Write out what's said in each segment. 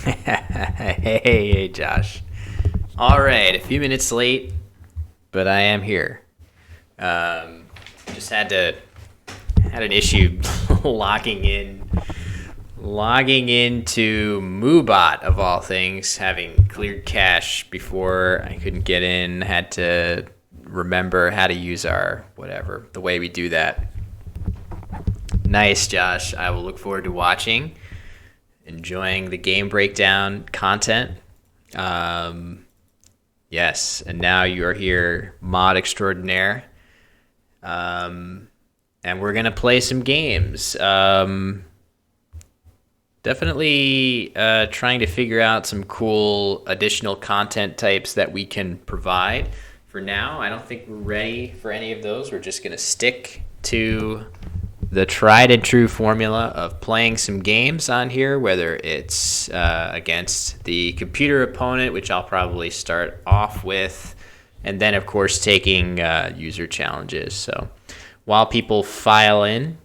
Hey, Josh. All right, a few minutes late, but I am here. Um, just had an issue logging into Moobot of all things, having cleared cache before I couldn't get in. Had to remember how to use our whatever the way we do that. Nice, Josh. I will look forward to watching, enjoying the game breakdown content. Yes, and now you are here, mod extraordinaire, and we're gonna play some games. Definitely trying to figure out some cool additional content types that we can provide. For now, I don't think we're ready for any of those. We're just gonna stick to the tried and true formula of playing some games on here, whether it's against the computer opponent, which I'll probably start off with, and then, of course, taking user challenges. So while people file in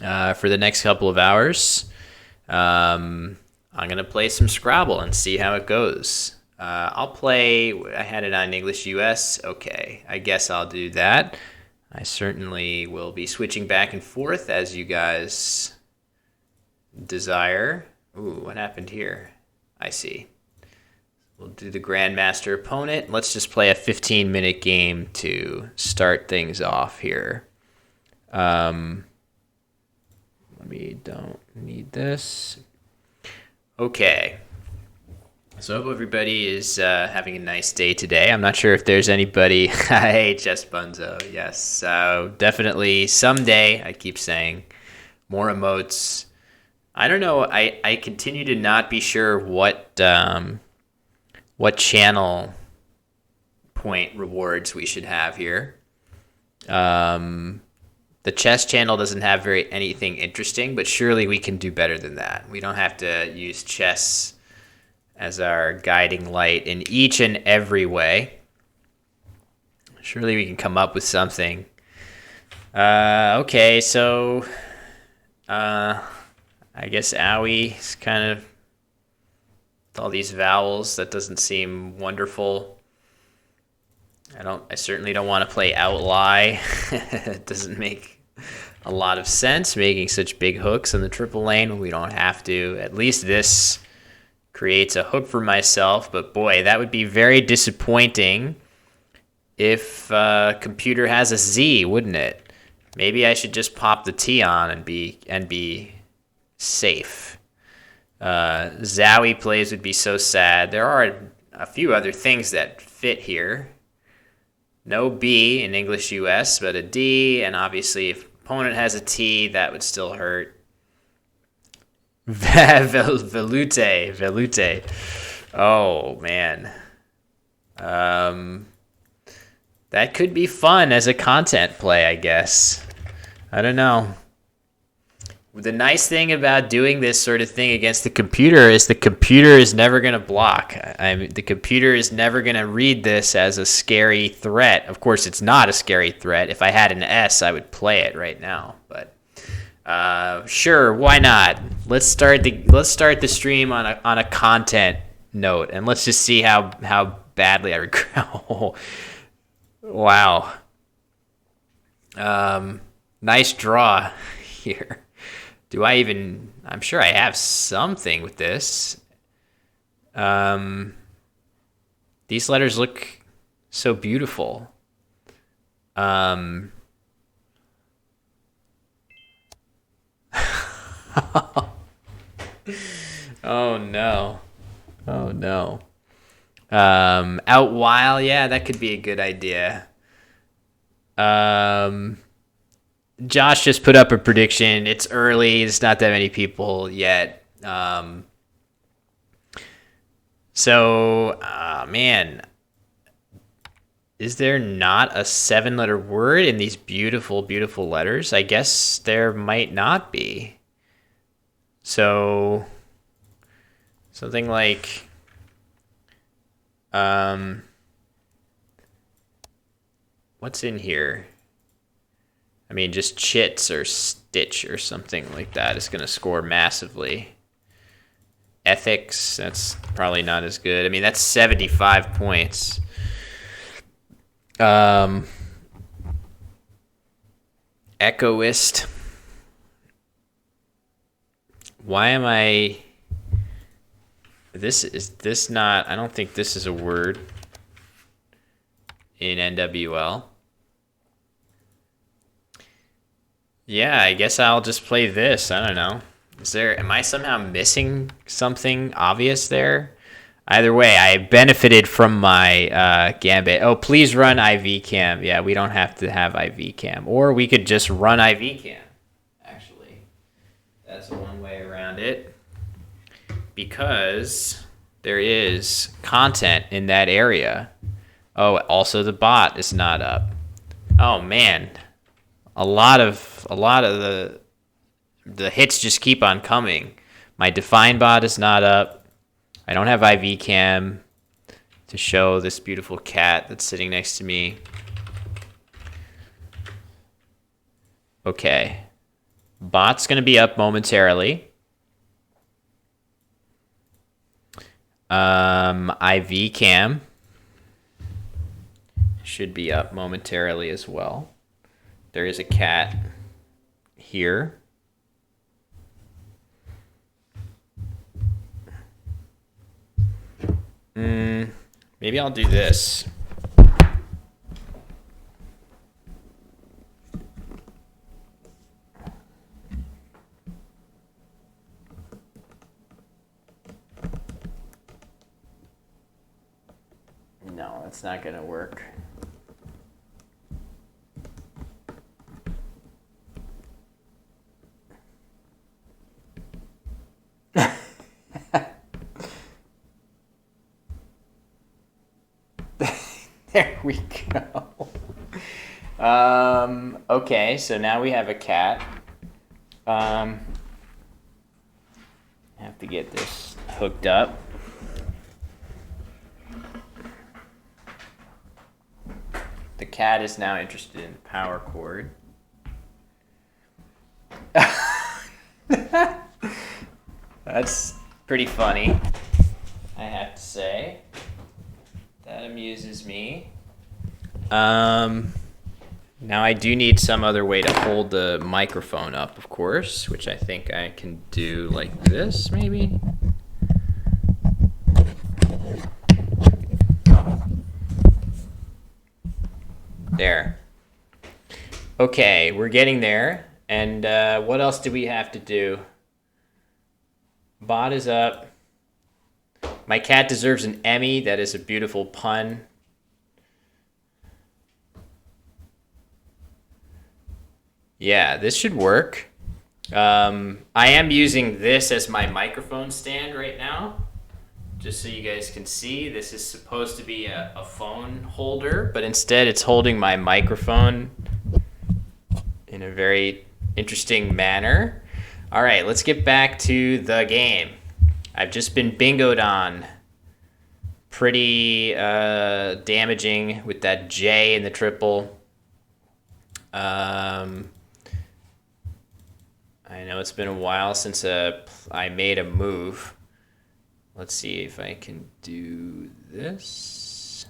for the next couple of hours, I'm going to play some Scrabble and see how it goes. I had it on English US. Okay, I guess I'll do that. I certainly will be switching back and forth as you guys desire. Ooh, what happened here? I see. We'll do the Grandmaster opponent. Let's just play a 15-minute game to start things off here. We don't need this. Okay. So I hope everybody is having a nice day today. I'm not sure if there's anybody. Hey, Chess Bunzo. Yes. So definitely someday, I keep saying, more emotes. I don't know. I continue to not be sure what channel point rewards we should have here. The chess channel doesn't have anything interesting, but surely we can do better than that. We don't have to use chess as our guiding light in each and every way. Surely we can come up with something. Okay, so I guess owie is kind of with all these vowels. That doesn't seem wonderful. I certainly don't want to play outlie. It doesn't make a lot of sense making such big hooks in the triple lane when we don't have to. At least this creates a hook for myself, but boy, that would be very disappointing if computer has a Z, wouldn't it? Maybe I should just pop the T on and be safe. Zowie plays would be so sad. There are a few other things that fit here. No B in English US, but a D, and obviously if opponent has a T, that would still hurt. Velute. Oh, man. That could be fun as a content play, I guess. I don't know. The nice thing about doing this sort of thing against the computer is the computer is never going to block. The computer is never going to read this as a scary threat. Of course, it's not a scary threat. If I had an S, I would play it right now, but sure, why not? Let's start the stream on a content note, and let's just see how badly I regret. Wow. Nice draw here. I'm sure I have something with this. These letters look so beautiful. Oh no. Outwhile, yeah, that could be a good idea. Josh just put up a prediction. It's early. It's not that many people yet. Man, is there not a 7-letter word in these beautiful, beautiful letters? I guess there might not be. So something like what's in here? I mean, just chits or stitch or something like that is going to score massively. Ethics, that's probably not as good. I mean, that's 75 points. Echoist. Why am I... This not... I don't think this is a word in NWL. Yeah, I guess I'll just play this. I don't know. Am I somehow missing something obvious there? Either way, I benefited from my Gambit. Oh, please run IV Cam. Yeah, we don't have to have IV Cam. Or we could just run IV Cam, actually. That's one way around it. Because there is content in that area. Oh, also the bot is not up. Oh, man. A lot of the hits just keep on coming. My Define bot is not up. I don't have IV Cam to show this beautiful cat that's sitting next to me. Okay. Bot's going to be up momentarily. IV Cam should be up momentarily as well. There is a cat here. Maybe I'll do this. No, that's not going to work. There we go. Okay, so now we have a cat. I have to get this hooked up. The cat is now interested in the power cord. That's pretty funny, I have to say. That amuses me. Now I do need some other way to hold the microphone up, of course, which I think I can do like this, maybe. There. Okay, we're getting there. And what else do we have to do? Bot is up. My cat deserves an Emmy. That is a beautiful pun. Yeah, this should work. I am using this as my microphone stand right now. Just so you guys can see, this is supposed to be a phone holder, but instead it's holding my microphone in a very interesting manner. All right, let's get back to the game. I've just been bingoed on. Pretty damaging with that J in the triple. I know it's been a while since I made a move. Let's see if I can do this.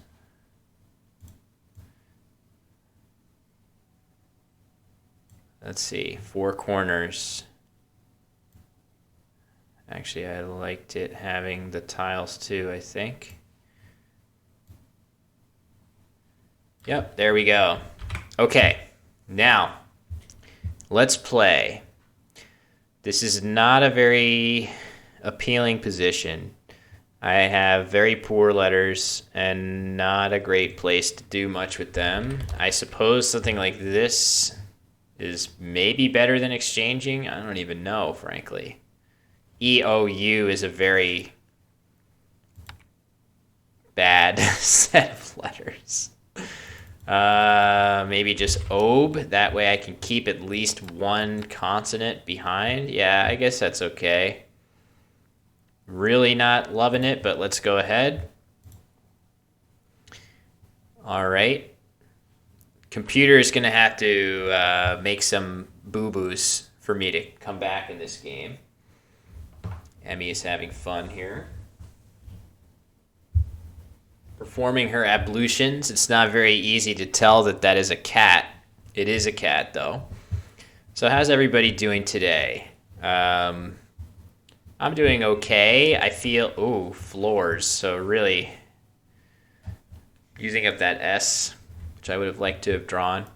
Let's see, 4 corners. Actually, I liked it having the tiles too, I think. Yep, there we go. Okay, now let's play. This is not a very appealing position. I have very poor letters and not a great place to do much with them. I suppose something like this is maybe better than exchanging. I don't even know, frankly. EOU is a very bad set of letters. Maybe just OB. That way I can keep at least one consonant behind. Yeah, I guess that's okay. Really not loving it, but let's go ahead. All right. Computer is going to have to make some boo-boos for me to come back in this game. Emmy is having fun here. Performing her ablutions. It's not very easy to tell that that is a cat. It is a cat, though. So how's everybody doing today? I'm doing okay. I feel, ooh, floors. So really using up that S, which I would have liked to have drawn.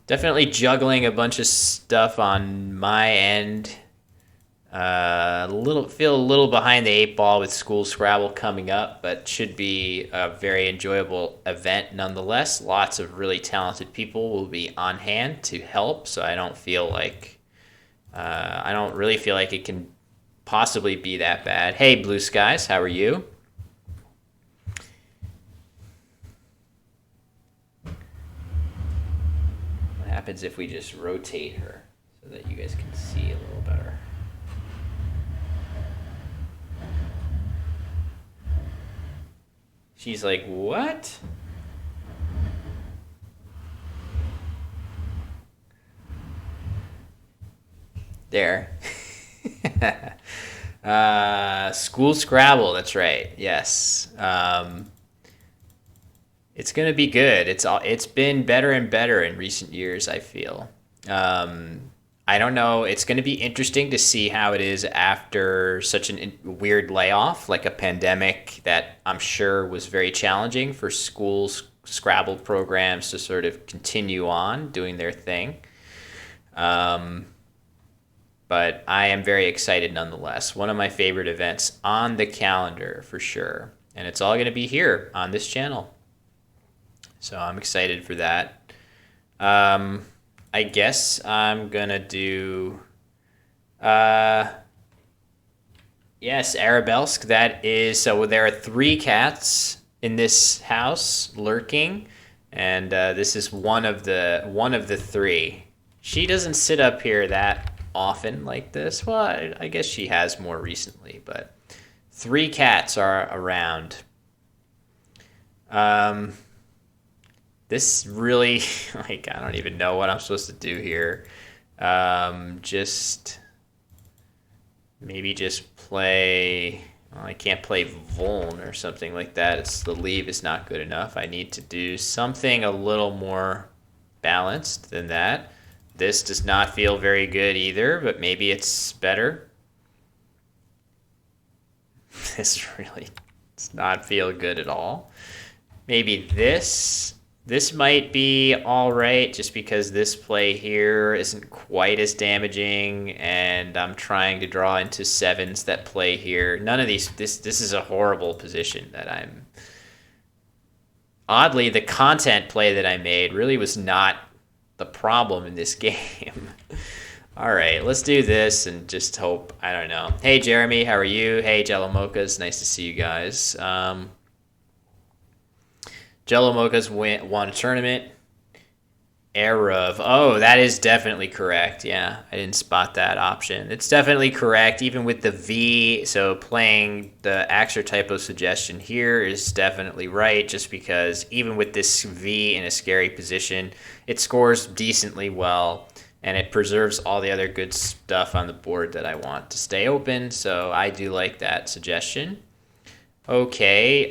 Definitely juggling a bunch of stuff on my end. Feel a little behind the eight ball with School Scrabble coming up, but should be a very enjoyable event nonetheless. Lots of really talented people will be on hand to help, so I don't really feel like it can possibly be that bad. Hey, Blue Skies, how are you? What happens if we just rotate her so that you guys can see a little better? She's like, what? There. School Scrabble, that's right. Yes. It's gonna be good. It's been better and better in recent years, I feel. I don't know. It's going to be interesting to see how it is after such a weird layoff, like a pandemic that I'm sure was very challenging for schools, Scrabble programs to sort of continue on doing their thing. But I am very excited nonetheless. One of my favorite events on the calendar for sure. And it's all going to be here on this channel. So I'm excited for that. I guess I'm gonna do, yes, Arabelsk. That is, so there are 3 cats in this house lurking, and this is one of the 3. She doesn't sit up here that often like this. Well, I guess she has more recently, but 3 cats are around. This really, like, I don't even know what I'm supposed to do here. Maybe just play, well, I can't play Voln or something like that. The leave is not good enough. I need to do something a little more balanced than that. This does not feel very good either, but maybe it's better. This really does not feel good at all. Maybe this might be all right just because this play here isn't quite as damaging, and I'm trying to draw into 7s that play here. None of these, this is a horrible position that I'm... Oddly, the content play that I made really was not the problem in this game. All right, let's do this and just hope, I don't know. Hey, Jeremy, how are you? Hey, Jello Mochas, nice to see you guys. Jello Mochas won a tournament. Erev. Oh, that is definitely correct. Yeah, I didn't spot that option. It's definitely correct, even with the V. So playing the Axer typo suggestion here is definitely right, just because even with this V in a scary position, it scores decently well, and it preserves all the other good stuff on the board that I want to stay open. So I do like that suggestion. Okay,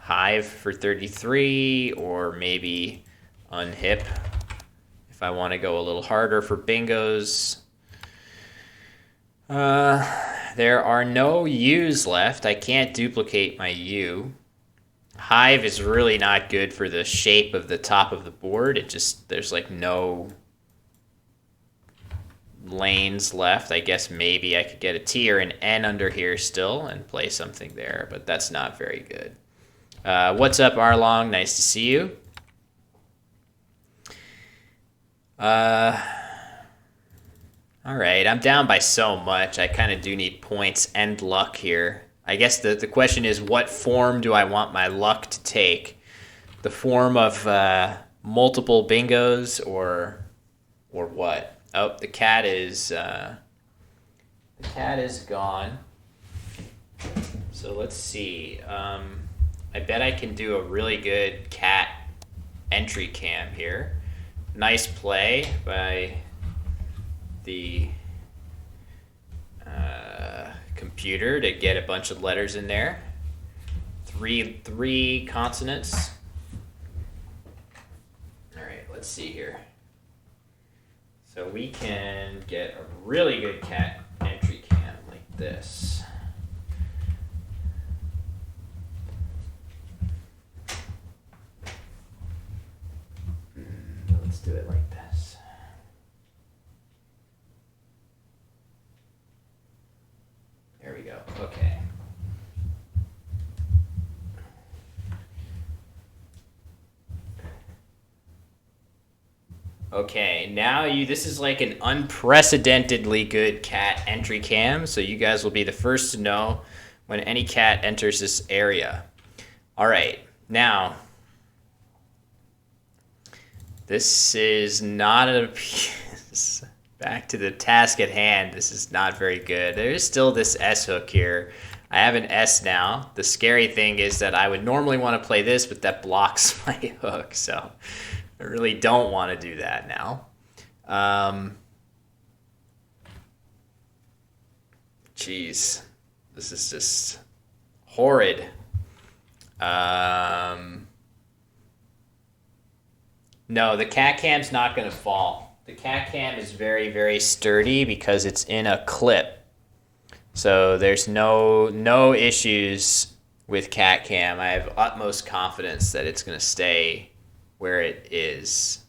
Hive for 33, or maybe Unhip if I want to go a little harder for bingos. There are no U's left. I can't duplicate my U. Hive is really not good for the shape of the top of the board. There's like no lanes left. I guess maybe I could get a T or an N under here still and play something there, but that's not very good. What's up, Arlong? Nice to see you. All right, I'm down by so much. I kind of do need points and luck here. I guess the question is, what form do I want my luck to take? The form of multiple bingos or what? Oh, the cat is gone. So let's see. I bet I can do a really good cat entry cam here. Nice play by the computer to get a bunch of letters in there. Three consonants. All right, let's see here. So we can get a really good cat entry cam like this. Let's do it like this. There we go. Okay. Okay, now this is like an unprecedentedly good cat entry cam, so you guys will be the first to know when any cat enters this area. All right, now, this is not a back to the task at hand. This is not very good. There is still this S hook here. I have an S now. The scary thing is that I would normally want to play this, but that blocks my hook, so I really don't want to do that now. Jeez, this is just horrid. No, the cat cam's not going to fall. The cat cam is very, very sturdy because it's in a clip. So there's no issues with cat cam. I have utmost confidence that it's going to stay where it is.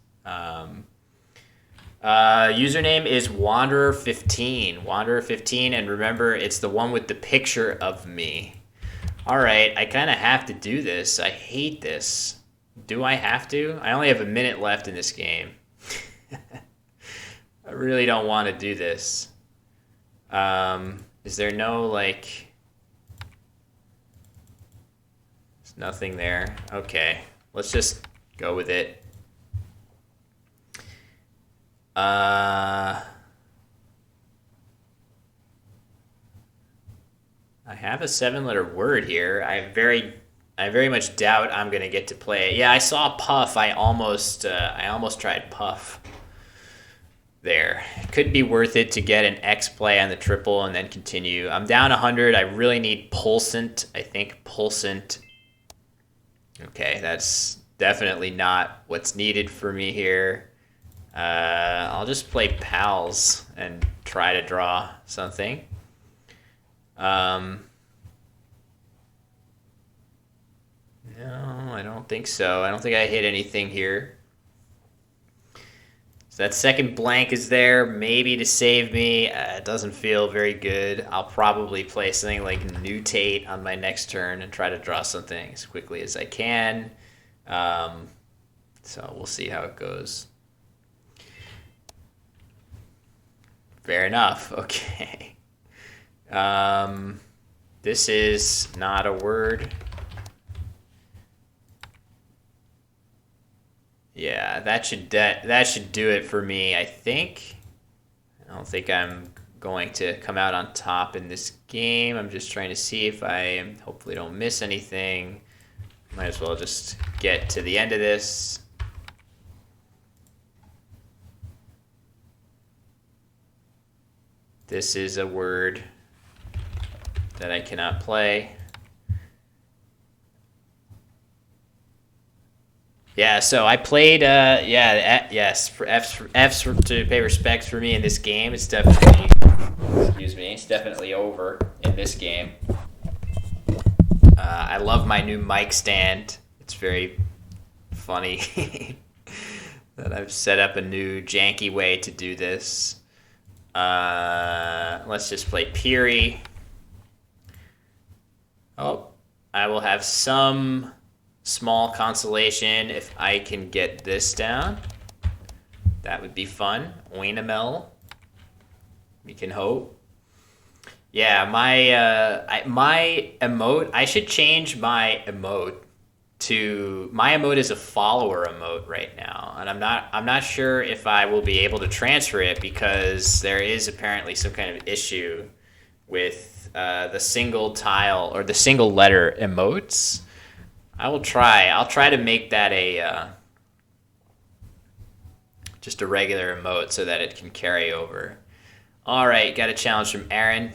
Username is Wanderer15. Wanderer15, and remember, it's the one with the picture of me. All right, I kind of have to do this. I hate this. Do I have to? I only have a minute left in this game. I really don't want to do this. Is there no, like... There's nothing there. Okay, let's just go with it. I have a 7-letter word here. I very much doubt I'm gonna get to play it. Yeah, I saw puff. I almost tried puff there. It could be worth it to get an X play on the triple and then continue. I'm down 100. I really need pulsant. I think pulsant. Okay, that's definitely not what's needed for me here. I'll just play pals and try to draw something. No, I don't think so. I don't think I hit anything here. So that second blank is there, maybe to save me. It doesn't feel very good. I'll probably play something like Nutate on my next turn and try to draw something as quickly as I can. So we'll see how it goes. Fair enough. Okay. This is not a word. Yeah, that should do it for me, I think. I don't think I'm going to come out on top in this game. I'm just trying to see if I hopefully don't miss anything. Might as well just get to the end of this. This is a word that I cannot play. Yeah, so I played, yes, for F's to pay respects for me in this game. It's definitely, it's definitely over in this game. I love my new mic stand. It's very funny that I've set up a new janky way to do this. Let's just play Peary. Oh, I will have some small consolation if I can get this down. That would be fun. Oinamel. We can hope. Yeah, my emote, I should change my emote to, my emote is a follower emote right now, and I'm not sure if I will be able to transfer it because there is apparently some kind of issue with the single tile or the single letter emotes. I'll try to make that just a regular emote so that it can carry over. All right, got a challenge from Aaron.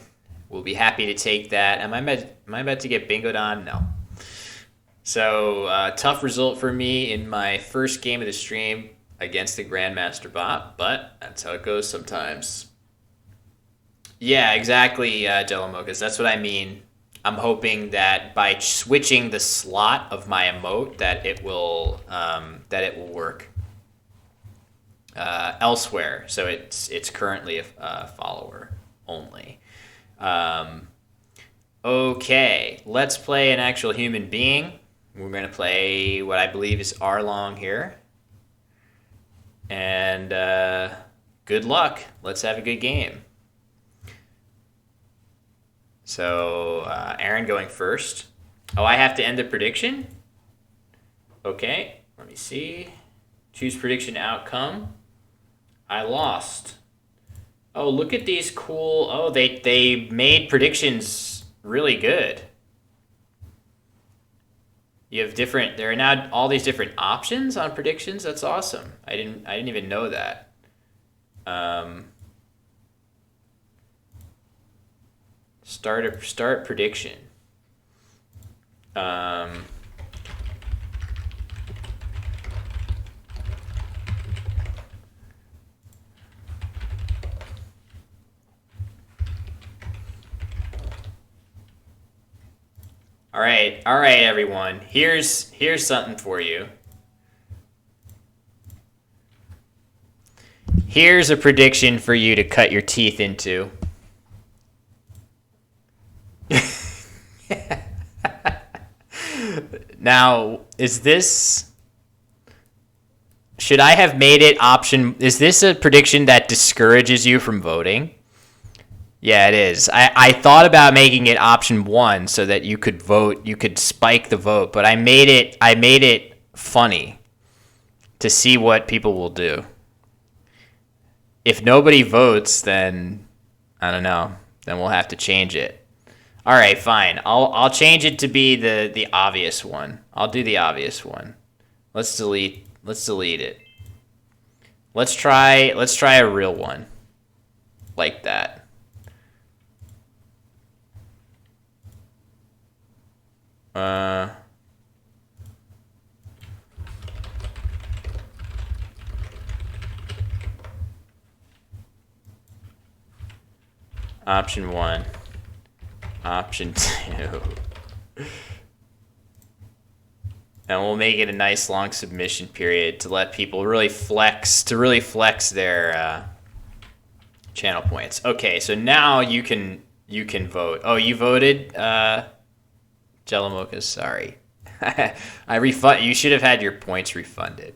We'll be happy to take that. Am I about to get bingoed on? No. So tough result for me in my first game of the stream against the Grandmaster bot, but that's how it goes sometimes. Yeah, exactly, Jellomokas. That's what I mean. I'm hoping that by switching the slot of my emote, that it will work elsewhere. So it's currently a follower only. Okay, let's play an actual human being. We're going to play what I believe is Arlong here. And good luck. Let's have a good game. So, Aaron going first. Oh, I have to end the prediction? Okay, let me see. Choose prediction outcome. I lost. Oh, look at these cool... Oh, they made predictions really good. You have different... There are now all these different options on predictions. That's awesome. I didn't even know that. Start prediction. All right, everyone. Here's something for you. Here's a prediction for you to cut your teeth into. Now, is this... Should I have made it option... Is this a prediction that discourages you from voting? Yeah, it is. I thought about making it option 1 so that you could vote, you could spike the vote, but I made it funny to see what people will do. If nobody votes, then I don't know. Then we'll have to change it. All right, fine. I'll change it to be the obvious one. I'll do the obvious one. Let's delete it. Let's try a real one. Like that. Option 1. Option 2. And we'll make it a nice long submission period to let people really flex their channel points. Okay, so now you can vote. Oh, you voted, Jellomokas, sorry. You should have had your points refunded.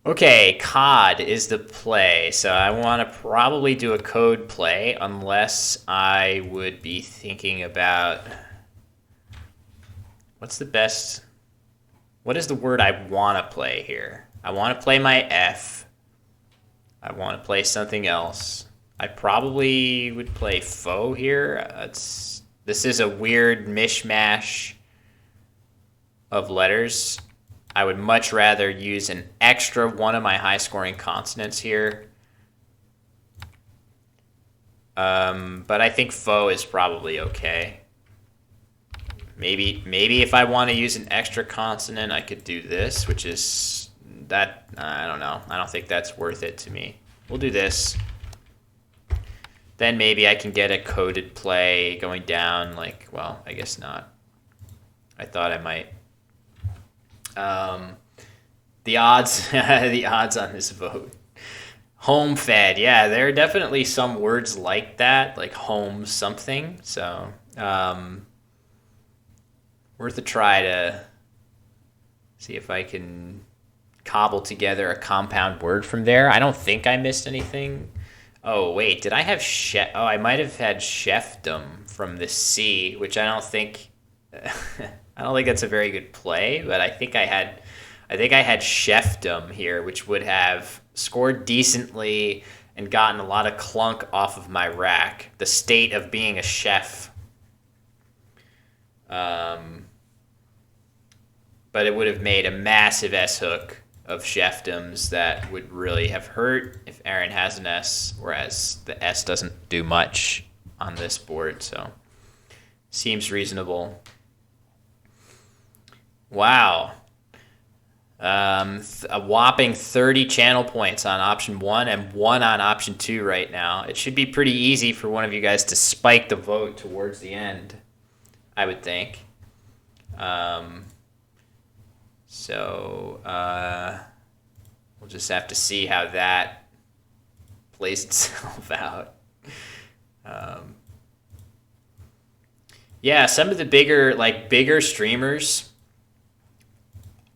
Okay, COD is the play. So I want to probably do a code play unless I would be thinking about what is the word I want to play here? I want to play my F. I want to play something else. I probably would play foe here. This is a weird mishmash of letters. I would much rather use an extra one of my high-scoring consonants here. But I think foe is probably okay. Maybe if I want to use an extra consonant, I could do this, which is that. I don't know. I don't think that's worth it to me. We'll do this. Then maybe I can get a coded play going down. Like, well, I guess not. I thought I might. The odds on this vote. Home fed, yeah, there are definitely some words like that, like home something. So, worth a try to see if I can cobble together a compound word from there. I don't think I missed anything. Oh wait, did I have chef? Oh, I might have had chefdom from the C, which I don't think. I don't think that's a very good play, but I think I had chefdom here, which would have scored decently and gotten a lot of clunk off of my rack. The state of being a chef. But it would have made a massive S hook of chefdoms that would really have hurt if Aaron has an S, whereas the S doesn't do much on this board, so seems reasonable. Wow. A whopping 30 channel points on option 1 and 1 on option 2 right now. It should be pretty easy for one of you guys to spike the vote towards the end, I would think. We'll just have to see how that plays itself out. Yeah, some of the bigger streamers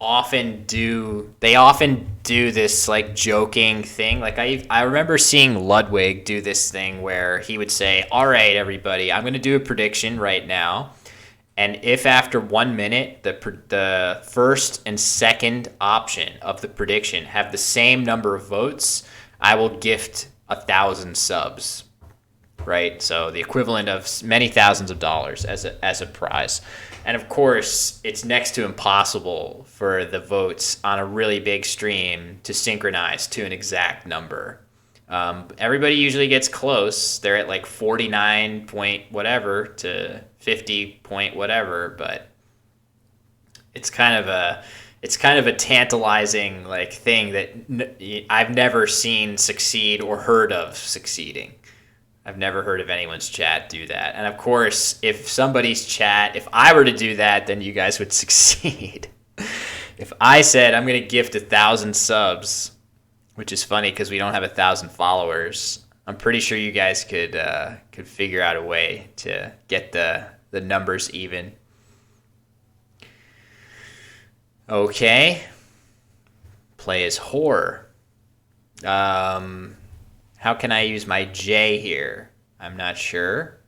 often do this like joking thing. Like I remember seeing Ludwig do this thing where he would say, "All right, everybody, I'm going to do a prediction right now. And if after 1 minute the first and second option of the prediction have the same number of votes, I will gift 1,000 subs." Right? So the equivalent of many thousands of dollars as a prize. And of course, it's next to impossible for the votes on a really big stream to synchronize to an exact number. Everybody usually gets close. They're at like 49 point whatever to 50 point whatever, but it's kind of a tantalizing like thing that I've never seen succeed or heard of succeeding. I've never heard of anyone's chat do that. And of course, if I were to do that, then you guys would succeed. If I said I'm going to gift 1,000 subs, which is funny because we don't have 1,000 followers, I'm pretty sure you guys could figure out a way to get the numbers even. Okay. Play as whore. How can I use my J here? I'm not sure.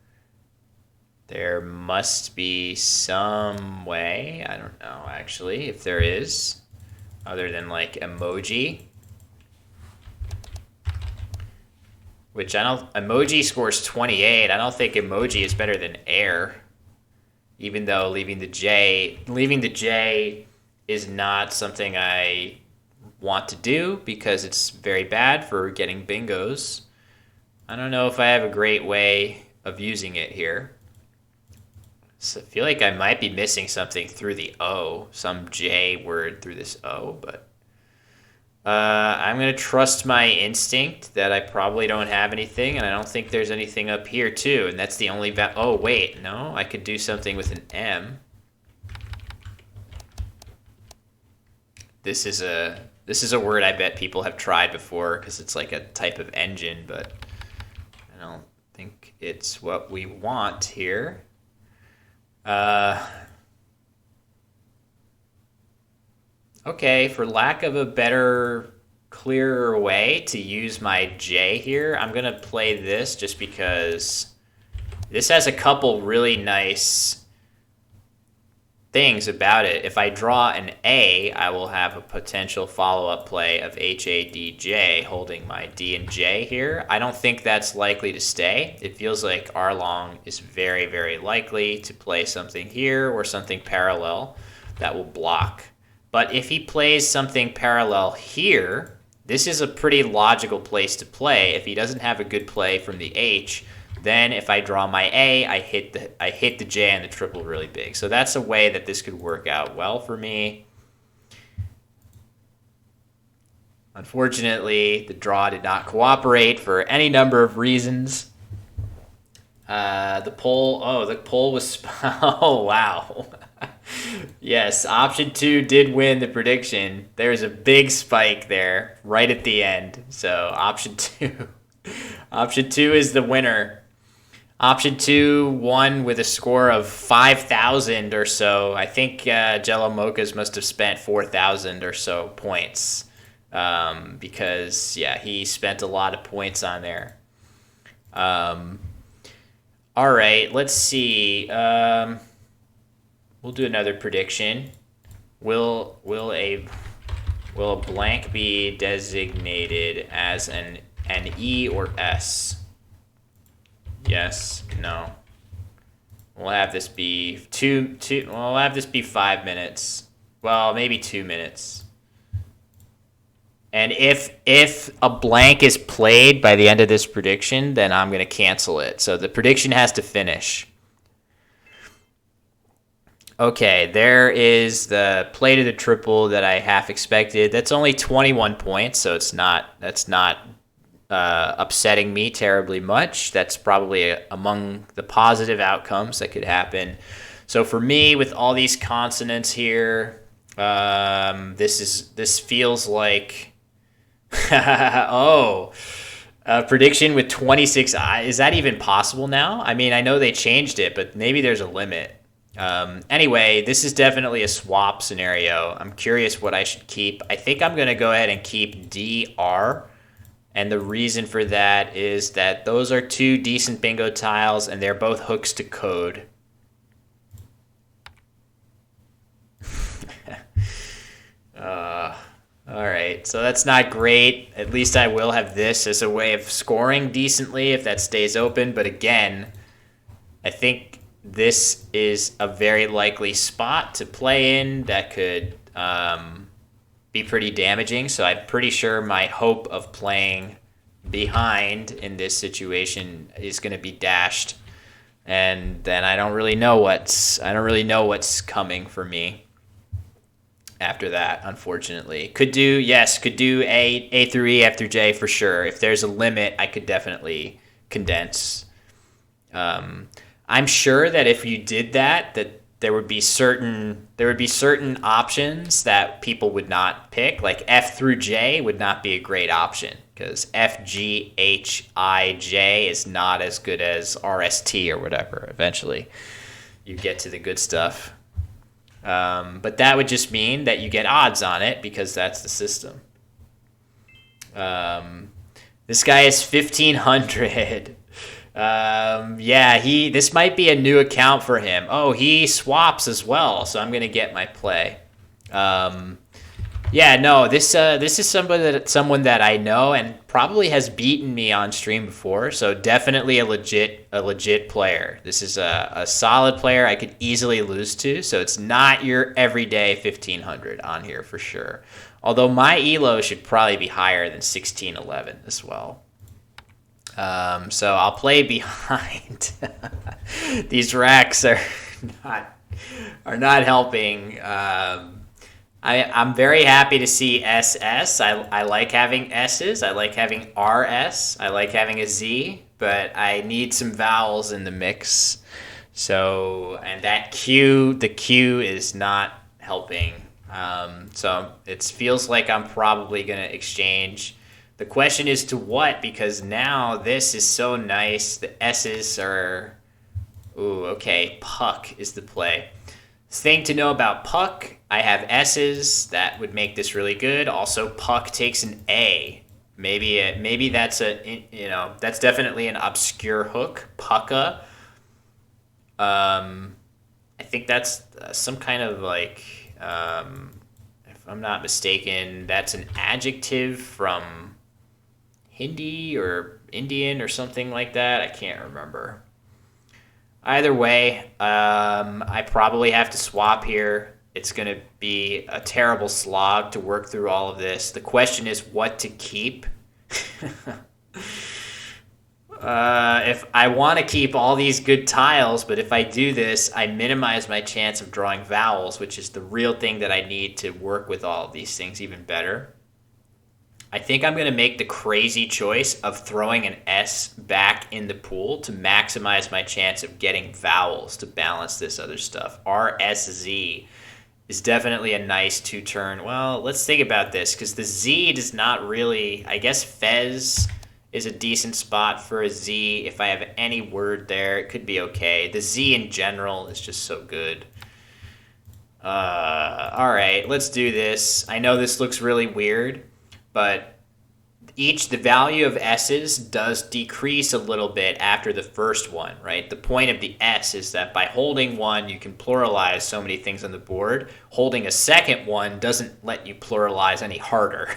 There must be some way. I don't know, actually, if there is, other than like emoji. Which emoji scores 28. I don't think emoji is better than air. Even though leaving the J is not something I want to do because it's very bad for getting bingos. I don't know if I have a great way of using it here. So I feel like I might be missing something through the O, some J word through this O, but I'm going to trust my instinct that I probably don't have anything, and I don't think there's anything up here too, and that's the only oh wait, no, I could do something with an M. This is a word I bet people have tried before because it's like a type of engine, but I don't think it's what we want here. Okay, for lack of a better, clearer way to use my J here, I'm going to play this just because this has a couple really nice things about it. If I draw an A, I will have a potential follow-up play of HADJ holding my D and J here. I don't think that's likely to stay. It feels like Arlong is very, very likely to play something here or something parallel that will block. But if he plays something parallel here, this is a pretty logical place to play. If he doesn't have a good play from the H, then if I draw my A, I hit the J and the triple really big. So that's a way that this could work out well for me. Unfortunately, the draw did not cooperate for any number of reasons. The poll was oh wow. Yes, option 2 did win the prediction. There's a big spike there right at the end. So option 2 is the winner. Option 2 won with a score of 5,000 or so. I think Jello Mochas must have spent 4,000 or so points because, yeah, he spent a lot of points on there. All right, let's see. We'll do another prediction. Will a blank be designated as an E or S? Yes, no. We'll have this be we'll have this be 5 minutes. Well, maybe 2 minutes. And if a blank is played by the end of this prediction, then I'm going to cancel it. So the prediction has to finish. Okay, there is the play to the triple that I half expected. That's only 21 points, so that's not upsetting me terribly much. That's probably among the positive outcomes that could happen. So for me, with all these consonants here, this feels like oh, a prediction with 26. Is that even possible now? I mean, I know they changed it, but maybe there's a limit. Anyway, this is definitely a swap scenario. I'm curious what I should keep. I think I'm going to go ahead and keep DR. And the reason for that is that those are two decent bingo tiles, and they're both hooks to code. All right, so that's not great. At least I will have this as a way of scoring decently if that stays open. But again, I think this is a very likely spot to play in that could be pretty damaging. So I'm pretty sure my hope of playing behind in this situation is going to be dashed. And then I don't really know what's coming for me after that, unfortunately. Could do A through E, F through J for sure. If there's a limit, I could definitely condense. I'm sure that if you did that there would be certain options that people would not pick. Like F through J would not be a great option because F, G, H, I, J is not as good as R, S, T or whatever. Eventually, you get to the good stuff. But that would just mean that you get odds on it because that's the system. This guy is 1,500. This might be a new account for him. Oh, he swaps as well, so I'm gonna get my play. This is someone that I know and probably has beaten me on stream before, so definitely a legit player. This is a solid player I could easily lose to, so it's not your everyday 1,500 on here for sure. Although my elo should probably be higher than 1611 as well. So I'll play behind. These racks are not helping. I'm very happy to see SS. I like having S's. I like having RS. I like having a Z, but I need some vowels in the mix. So, and that the Q is not helping. So it feels like I'm probably going to exchange. The question is to what, because now this is so nice. The S's are, Puck is the play. Thing to know about Puck, I have S's that would make this really good. Also, Puck takes an A. Maybe that's that's definitely an obscure hook. Pucka. I think that's some kind of like, if I'm not mistaken, that's an adjective from Hindi or Indian or something like that. I can't remember. Either way, I probably have to swap here. It's going to be a terrible slog to work through all of this. The question is what to keep. If I want to keep all these good tiles, but if I do this, I minimize my chance of drawing vowels, which is the real thing that I need to work with all of these things even better. I think I'm going to make the crazy choice of throwing an S back in the pool to maximize my chance of getting vowels to balance this other stuff. RSZ is definitely a nice two-turn. Well, let's think about this, because the Z does not really... I guess Fez is a decent spot for a Z. If I have any word there, it could be okay. The Z in general is just so good. All right, let's do this. I know this looks really weird, but the value of S's does decrease a little bit after the first one, right? The point of the S is that by holding one, you can pluralize so many things on the board. Holding a second one doesn't let you pluralize any harder,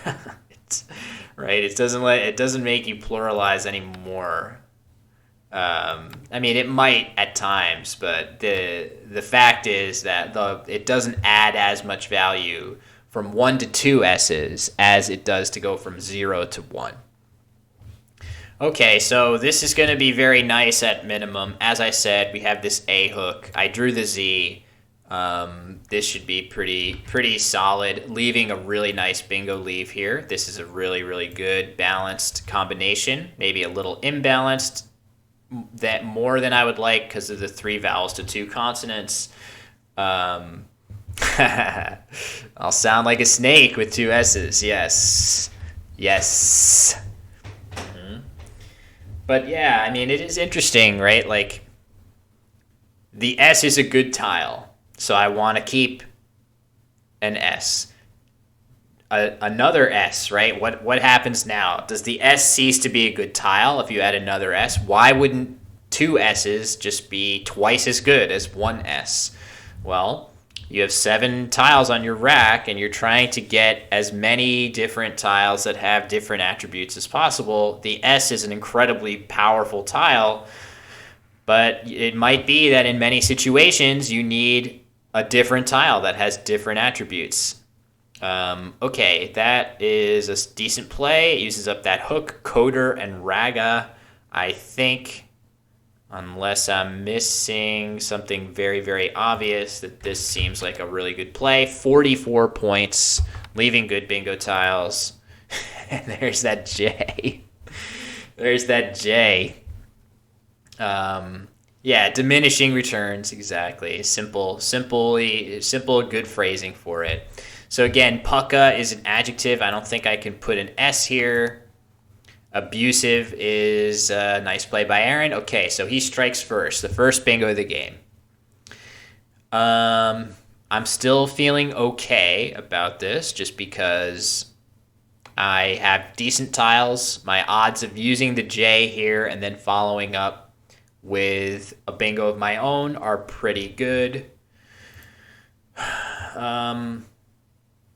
right? It doesn't make you pluralize any more. I mean, it might at times, but the fact is that it doesn't add as much value from 1 to 2 S's as it does to go from 0 to 1. Okay, so this is going to be very nice at minimum. As I said, we have this A hook. I drew the Z. This should be pretty solid, leaving a really nice bingo leave here. This is a really, really good balanced combination, maybe a little imbalanced, that more than I would like because of the 3 vowels to 2 consonants. I'll sound like a snake with 2 S's. Yes. Yes. But yeah, I mean, it is interesting, right? Like, the S is a good tile, so I want to keep an S. Another S, right? What happens now? Does the S cease to be a good tile if you add another S? Why wouldn't 2 S's just be twice as good as 1 S? Well, you have 7 tiles on your rack, and you're trying to get as many different tiles that have different attributes as possible. The S is an incredibly powerful tile, but it might be that in many situations you need a different tile that has different attributes. Okay, that is a decent play. It uses up that hook, coda, and raga, I think. Unless I'm missing something very, very obvious, that this seems like a really good play. 44 points, leaving good bingo tiles. And there's that J. There's that J. Yeah, diminishing returns, exactly. Simple, good phrasing for it. So again, pucka is an adjective. I don't think I can put an S here. Abusive is a nice play by Aaron. Okay, so he strikes first, the first bingo of the game. I'm still feeling okay about this just because I have decent tiles. My odds of using the J here and then following up with a bingo of my own are pretty good.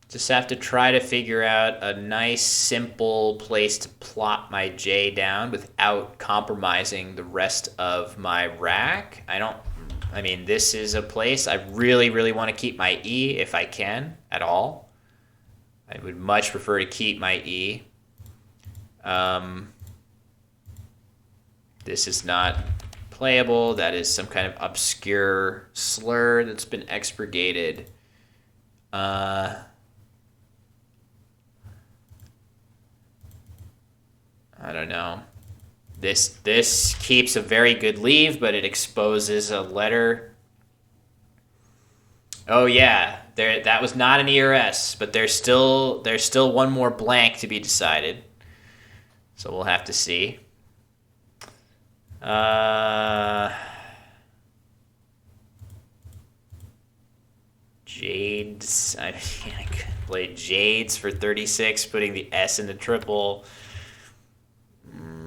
Just have to try to figure out a nice, simple place to plot my J down without compromising the rest of my rack. I mean, this is a place I really, really want to keep my E if I can at all. I would much prefer to keep my E. This is not playable. That is some kind of obscure slur that's been expurgated. I don't know. This keeps a very good leave, but it exposes a letter. Oh yeah, that was not an ERS, but there's still one more blank to be decided. So we'll have to see. Jades. I could play Jades for 36, putting the S in the triple.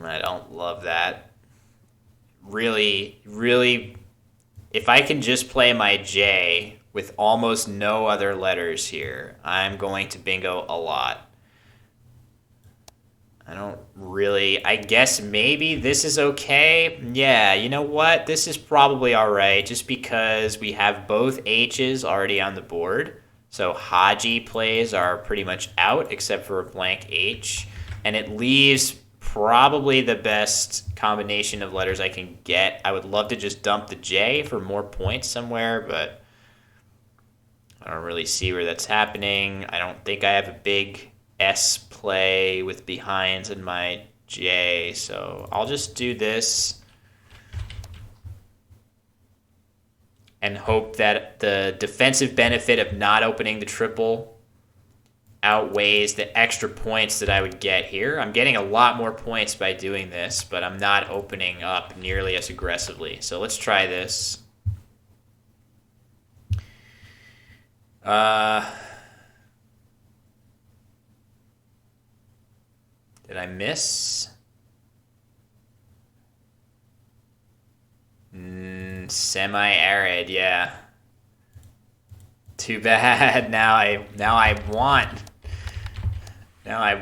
I don't love that. Really, if I can just play my J with almost no other letters here, I'm going to bingo a lot. I guess maybe this is okay. Yeah, you know what? This is probably all right just because we have both H's already on the board. So Haji plays are pretty much out except for a blank H. And it leaves probably the best combination of letters I can get. I would love to just dump the J for more points somewhere, but I don't really see where that's happening. I don't think I have a big S play with behinds in my J, so I'll just do this and hope that the defensive benefit of not opening the triple outweighs the extra points that I would get here. I'm getting a lot more points by doing this, but I'm not opening up nearly as aggressively. So let's try this. Did I miss? Semi-arid, yeah. Too bad. Now I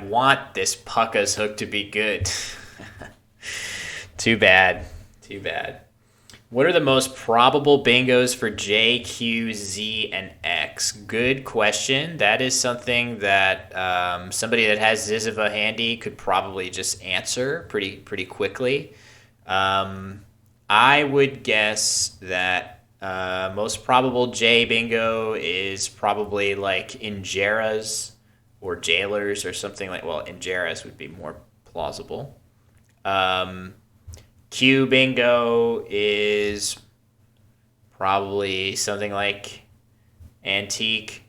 want this Pucka's hook to be good. Too bad. What are the most probable bingos for J, Q, Z, and X? Good question. That is something that somebody that has Ziziva handy could probably just answer pretty quickly. I would guess that most probable J bingo is probably like Injera's or Jailers or something like. Well, Injera's would be more plausible. Q bingo is probably something like Antique.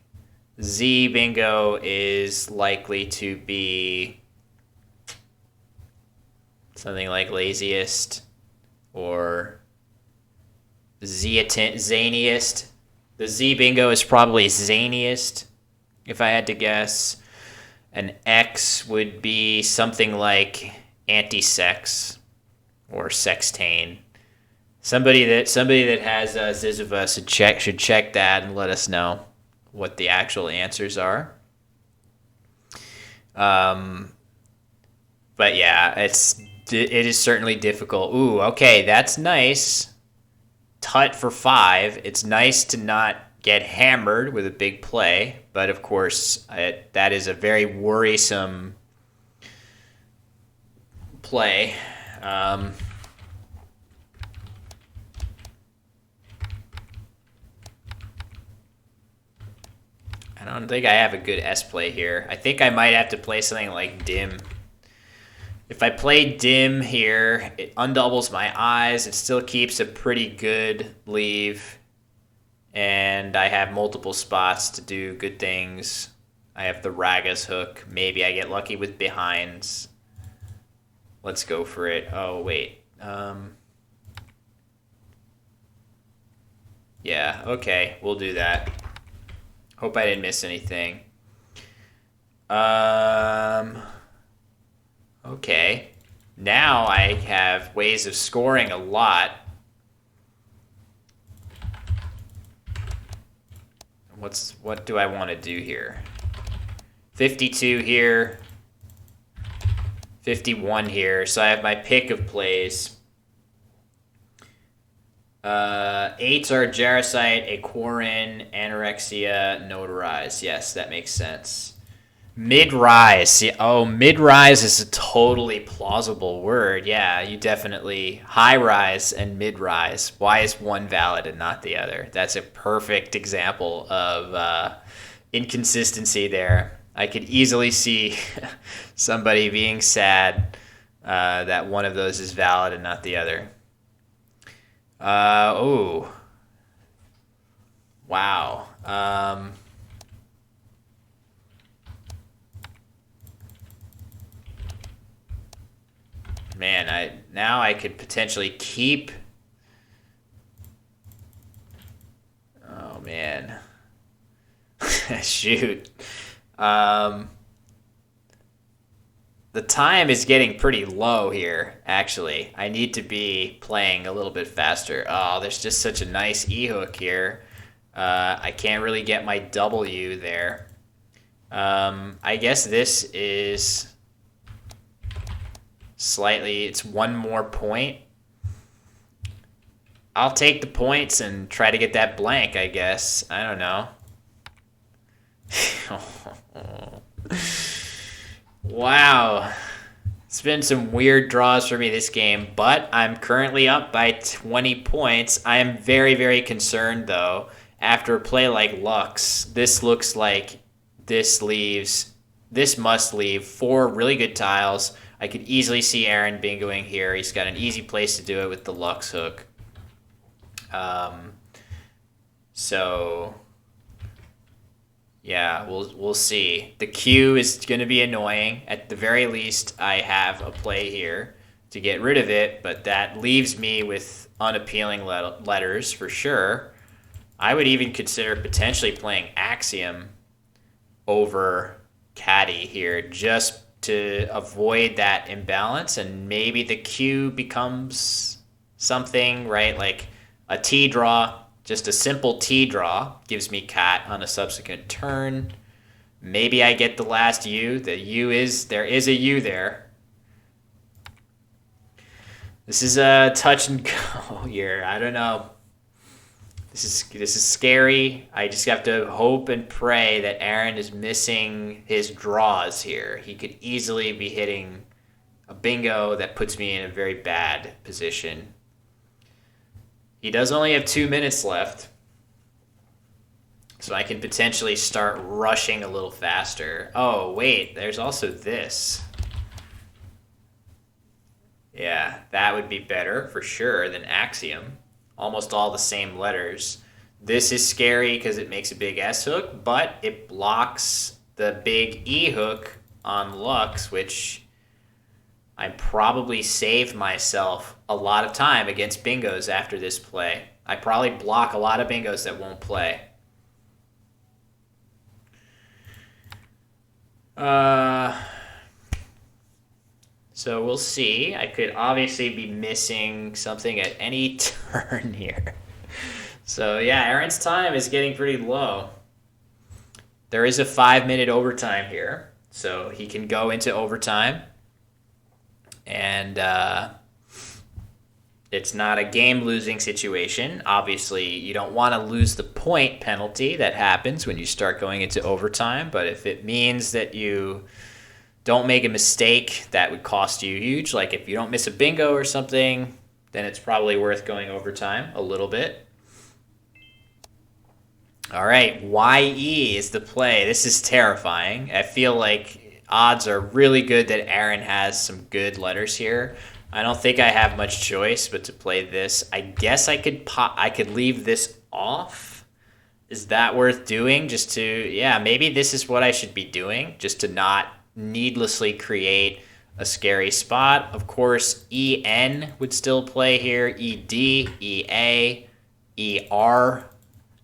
Z bingo is likely to be something like Laziest or Zaniest. The Z bingo is probably Zaniest, if I had to guess. An X would be something like Anti-Sex or Sextane. Somebody that has Ziziva should check that and let us know what the actual answers are. But yeah, it is certainly difficult. Ooh, okay, that's nice. Tut for 5. It's nice to not get hammered with a big play, but of course, that is a very worrisome play. I don't think I have a good S play here. I think I might have to play something like Dim. If I play Dim here, it undoubles my eyes. It still keeps a pretty good leave. And I have multiple spots to do good things. I have the Ragas hook. Maybe I get lucky with behinds. Let's go for it. Oh, wait. Yeah, okay. We'll do that. Hope I didn't miss anything. Okay. Now I have ways of scoring a lot. What do I want to do here? 52 here. 51 here. So I have my pick of plays. 8s are Jarosite, Aquarin, Anorexia, Notarize. Yes, that makes sense. Mid-rise. Mid-rise is a totally plausible word. Yeah, you definitely... High-rise and mid-rise. Why is one valid and not the other? That's a perfect example of inconsistency there. I could easily see somebody being sad that one of those is valid and not the other. Wow. Man, now I could potentially keep. Oh man. Shoot. The time is getting pretty low here, actually. I need to be playing a little bit faster. Oh, there's just such a nice E-hook here. I can't really get my W there. I guess this is slightly... It's one more point. I'll take the points and try to get that blank, I guess. I don't know. Wow. It's been some weird draws for me this game, but I'm currently up by 20 points. I am very, very concerned, though. After a play like Lux, this looks like this must leave 4 really good tiles. I could easily see Aaron bingoing here. He's got an easy place to do it with the Lux hook. So... yeah, we'll see. The Q is going to be annoying. At the very least, I have a play here to get rid of it, but that leaves me with unappealing letters for sure. I would even consider potentially playing Axiom over Caddy here just to avoid that imbalance, and maybe the Q becomes something, right? Like a T draw. Just a simple T draw gives me cat on a subsequent turn. Maybe I get the last U. There is a U there. This is a touch and go here. I don't know. This is scary. I just have to hope and pray that Aaron is missing his draws here. He could easily be hitting a bingo that puts me in a very bad position. He does only have 2 minutes left, so I can potentially start rushing a little faster. Oh, wait, there's also this. Yeah, that would be better for sure than Axiom. Almost all the same letters. This is scary because it makes a big S hook, but it blocks the big E hook on Lux, which I probably saved myself a lot of time against bingos after this play. I probably block a lot of bingos that won't play. So we'll see. I could obviously be missing something at any turn here. So yeah, Aaron's time is getting pretty low. There is a 5-minute overtime here, so he can go into overtime. And it's not a game-losing situation. Obviously, you don't want to lose the point penalty that happens when you start going into overtime, but if it means that you don't make a mistake that would cost you huge, like if you don't miss a bingo or something, then it's probably worth going overtime a little bit. All right, YE is the play. This is terrifying. I feel like odds are really good that Aaron has some good letters here. I don't think I have much choice but to play this. I guess I could leave this off. Is that worth doing? Just to, yeah, maybe this is what I should be doing, just to not needlessly create a scary spot. Of course, EN would still play here, ED, EA, ER.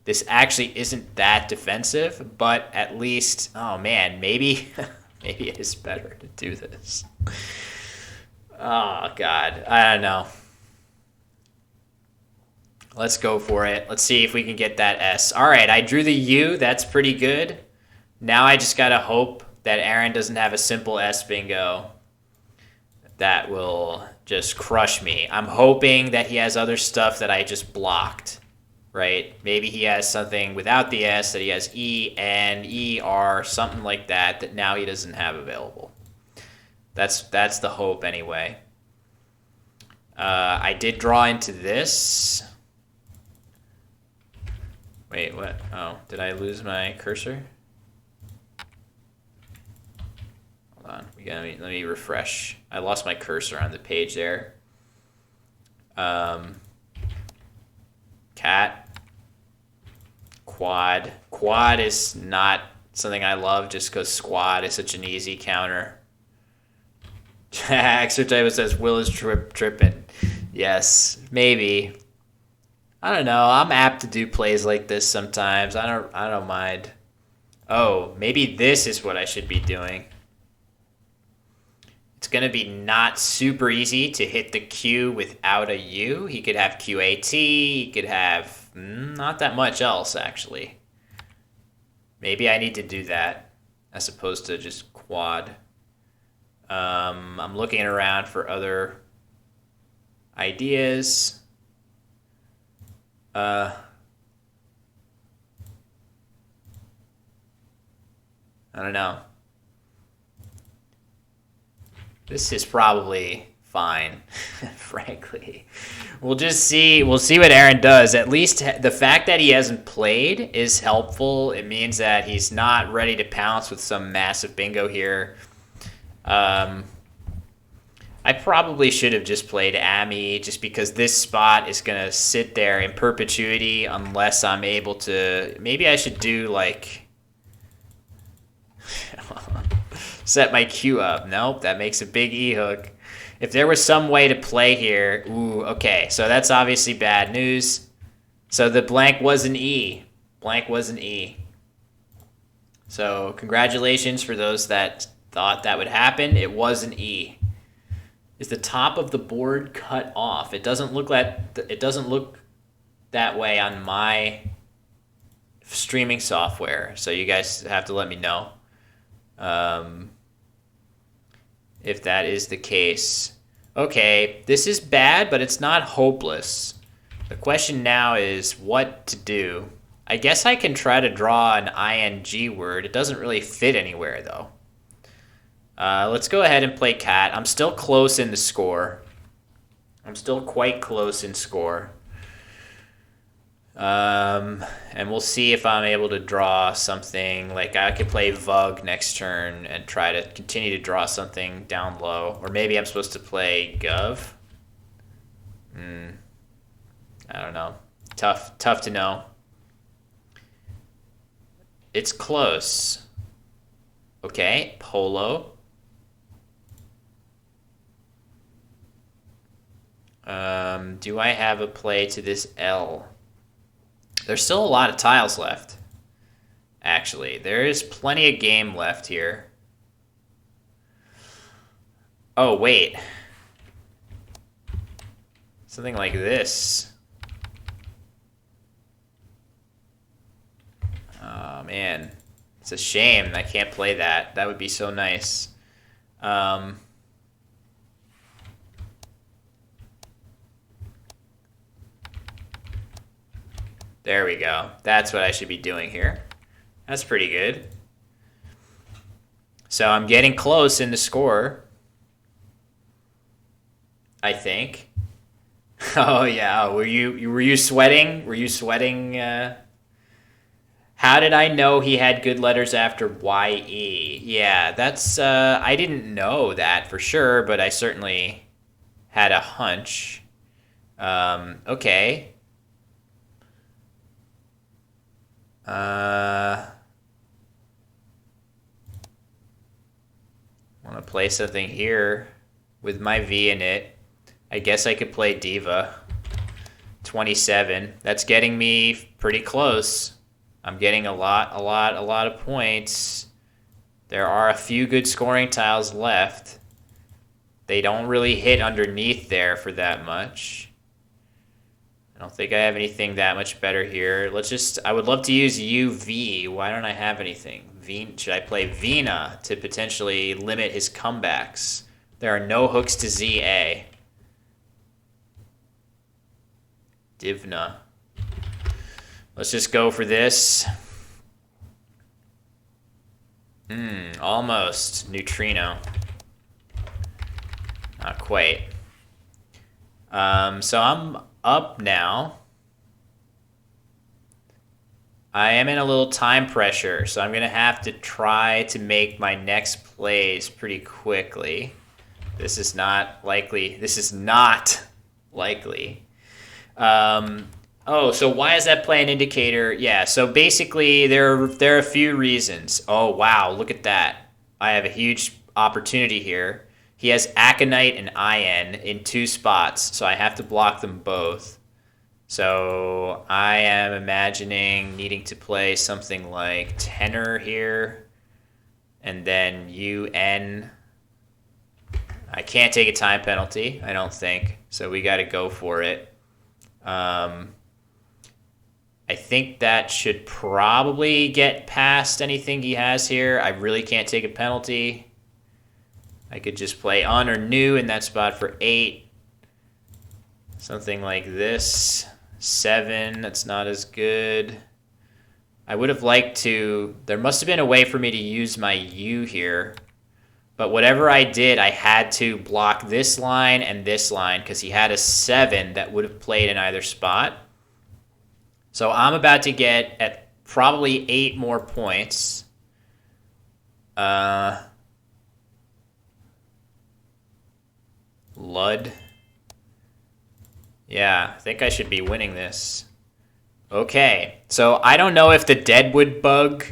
This actually isn't that defensive, but at least, oh man, maybe maybe it is better to do this. Oh God, I don't know. Let's go for it. Let's see if we can get that S. All right, I drew the U. That's pretty good. Now I just gotta hope that Aaron doesn't have a simple S bingo that will just crush me. I'm hoping that he has other stuff that I just blocked, right? Maybe he has something without the S, that he has E, N, E, R, something like that, that now he doesn't have available. That's the hope anyway. I did draw into this. Wait, what? Oh, did I lose my cursor? Hold on, let me refresh. I lost my cursor on the page there. Cat. Quad. Quad is not something I love just because squad is such an easy counter. Exertype says Will is tripping. Yes, maybe. I don't know. I'm apt to do plays like this sometimes. I don't mind. Oh, maybe this is what I should be doing. It's going to be not super easy to hit the Q without a U. He could have QAT. He could have not that much else, actually. Maybe I need to do that as opposed to just quad. I'm looking around for other ideas. I don't know. This is probably fine, frankly. We'll just see. We'll see what Aaron does. At least the fact that he hasn't played is helpful. It means that he's not ready to pounce with some massive bingo here. I probably should have just played Ami just because this spot is going to sit there in perpetuity unless I'm able to... Maybe I should do, like... set my Q up. Nope, that makes a big E hook. If there was some way to play here... Ooh, okay, so that's obviously bad news. So the blank was an E. Blank was an E. So congratulations for those that thought that would happen. It was an E. Is the top of the board cut off? It doesn't look that way on my streaming software. So you guys have to let me know if that is the case. Okay, this is bad, but it's not hopeless. The question now is what to do. I guess I can try to draw an ing word. It doesn't really fit anywhere, though. Let's go ahead and play cat. I'm still close in the score. I'm still quite close in score. And we'll see if I'm able to draw something. Like I could play Vug next turn and try to continue to draw something down low. Or maybe I'm supposed to play Gov. I don't know. Tough to know. It's close. Okay, Polo. Do I have a play to this L? There's still a lot of tiles left. Actually, there is plenty of game left here. Oh, wait. Something like this. Oh, man. It's a shame I can't play that. That would be so nice. There we go. That's what I should be doing here. That's pretty good. So I'm getting close in the score, I think. Oh yeah. Were you sweating? Were you sweating? How did I know he had good letters after YE? Yeah, that's I didn't know that for sure, but I certainly had a hunch. Okay. I want to play something here with my V in it. I guess I could play Diva. 27. That's getting me pretty close. I'm getting a lot of points. There are a few good scoring tiles left. They don't really hit underneath there for that much. I don't think I have anything that much better here. I would love to use UV. Why don't I have anything? Should I play Vina to potentially limit his comebacks? There are no hooks to ZA. Divna. Let's just go for this. Almost. Neutrino. Not quite. So I'm up now. I am in a little time pressure, so I'm going to have to try to make my next plays pretty quickly. This is not likely. So why is that play an indicator? Yeah, so basically there are a few reasons. Oh, wow, look at that. I have a huge opportunity here. He has Aconite and IN in 2 spots, so I have to block them both. So I am imagining needing to play something like Tenor here, and then UN. I can't take a time penalty, I don't think, so we got to go for it. I think that should probably get past anything he has here. I really can't take a penalty. I could just play on or new in that spot for 8. Something like this. 7, that's not as good. I would have liked to... There must have been a way for me to use my U here. But whatever I did, I had to block this line and this line because he had a 7 that would have played in either spot. So I'm about to get at probably 8 more points. Lud. Yeah, I think I should be winning this. Okay, so I don't know if the Deadwood bug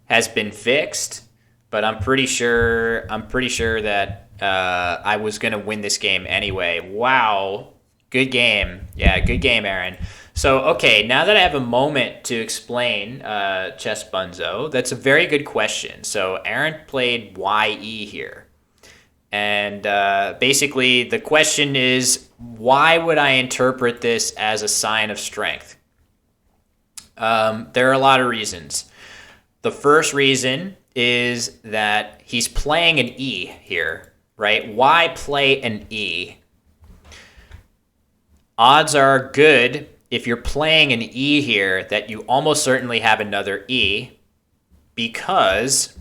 has been fixed, but I'm pretty sure that I was gonna win this game anyway. Wow, good game. Yeah, good game, Aaron. So okay, now that I have a moment to explain Chess Bunzo, that's a very good question. So Aaron played YE here. And basically, the question is, why would I interpret this as a sign of strength? There are a lot of reasons. The first reason is that he's playing an E here, right? Why play an E? Odds are good if you're playing an E here that you almost certainly have another E, because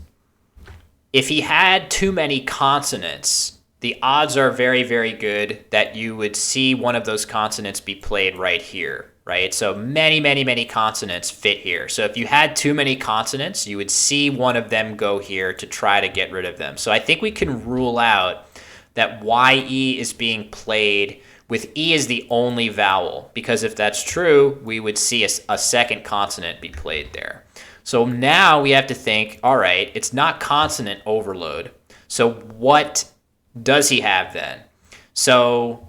if he had too many consonants, the odds are very, very good that you would see one of those consonants be played right here, right? So many, many, many consonants fit here. So if you had too many consonants, you would see one of them go here to try to get rid of them. So I think we can rule out that YE is being played with E as the only vowel, because if that's true, we would see a second consonant be played there. So now we have to think, all right, it's not consonant overload. So what does he have then? So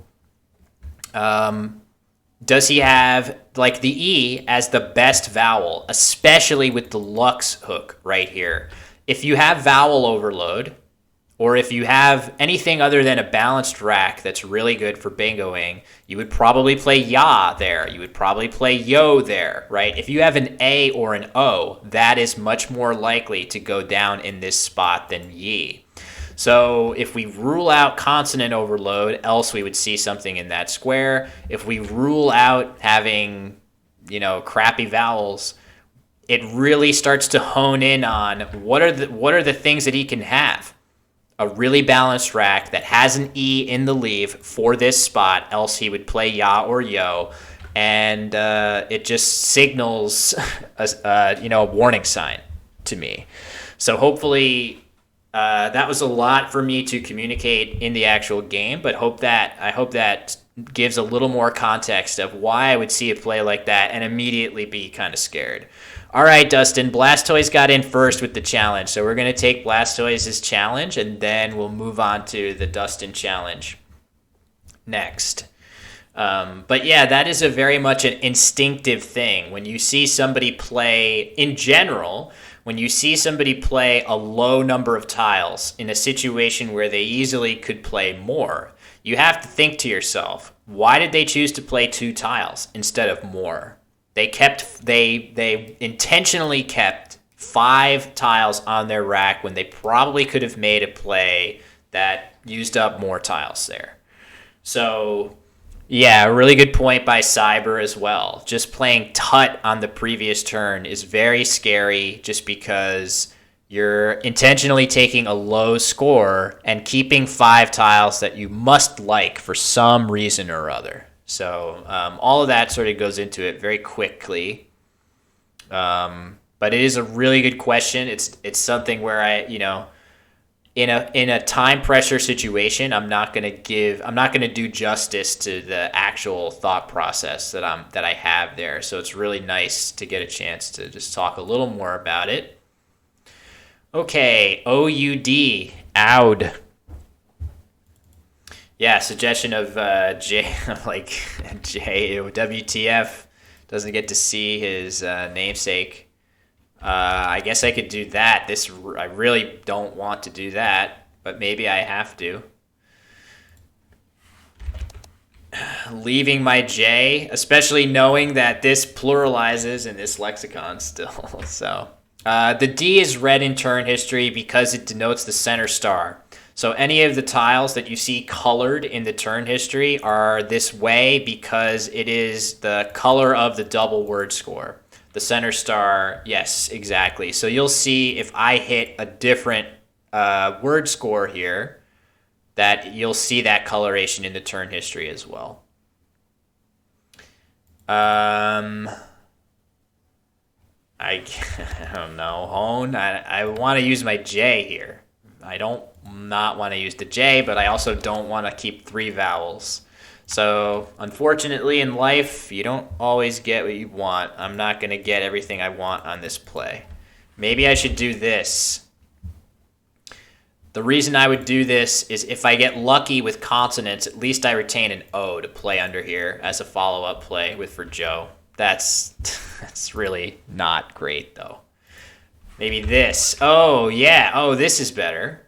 does he have like the E as the best vowel, especially with the Lux hook right here? If you have vowel overload, or if you have anything other than a balanced rack that's really good for bingoing, you would probably play ya there. You would probably play yo there, right? If you have an A or an O, that is much more likely to go down in this spot than ye. So if we rule out consonant overload, else we would see something in that square. If we rule out having, crappy vowels, it really starts to hone in on what are the things that he can have. A really balanced rack that has an E in the leave for this spot, else he would play ya or yo, and it just signals a warning sign to me. So hopefully that was a lot for me to communicate in the actual game, but I hope that gives a little more context of why I would see a play like that and immediately be kind of scared. All right, Dustin, Blastoise got in first with the challenge. So we're going to take Blastoise's challenge, and then we'll move on to the Dustin challenge next. But yeah, that is a very much an instinctive thing. When you see somebody play, in general, when you see somebody play a low number of tiles in a situation where they easily could play more, you have to think to yourself, why did they choose to play 2 tiles instead of more? They intentionally kept 5 tiles on their rack when they probably could have made a play that used up more tiles there. So, yeah, a really good point by Cyber as well. Just playing Tut on the previous turn is very scary just because you're intentionally taking a low score and keeping 5 tiles that you must like for some reason or other. So all of that sort of goes into it very quickly. But it is a really good question. It's something where in a time pressure situation, I'm not going to do justice to the actual thought process that I have there. So it's really nice to get a chance to just talk a little more about it. Okay, OUD, OUD. Yeah, suggestion of J, WTF doesn't get to see his namesake. I guess I could do that. I really don't want to do that, but maybe I have to. Leaving my J, especially knowing that this pluralizes in this lexicon still. So the D is red in turn history because it denotes the center star. So any of the tiles that you see colored in the turn history are this way because it is the color of the double word score. The center star, yes, exactly. So you'll see if I hit a different word score here, that you'll see that coloration in the turn history as well. I don't know, Hone. I want to use my J here. I don't not want to use the J, but I also don't want to keep 3 vowels. So unfortunately in life, you don't always get what you want. I'm not going to get everything I want on this play. Maybe I should do this. The reason I would do this is if I get lucky with consonants, at least I retain an O to play under here as a follow-up play for Joe. That's really not great, though. Maybe this. Oh, yeah. Oh, this is better.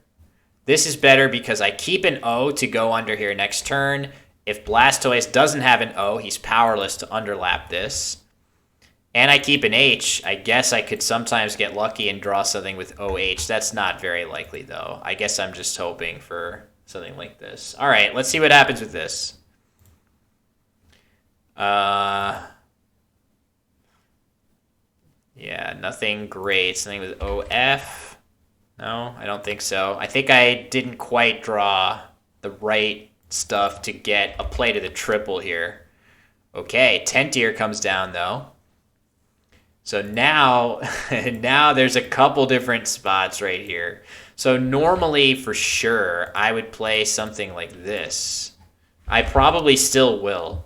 This is better because I keep an O to go under here next turn. If Blastoise doesn't have an O, he's powerless to underlap this. And I keep an H. I guess I could sometimes get lucky and draw something with OH. That's not very likely, though. I guess I'm just hoping for Something like this. All right, let's see what happens with this. Yeah, nothing great. Something with OF. No, I don't think so. I think I didn't quite draw the right stuff to get a play to the triple here. Okay, Tentier comes down though. So now, now there's a couple different spots right here. So normally, for sure, I would play something like this. I probably still will.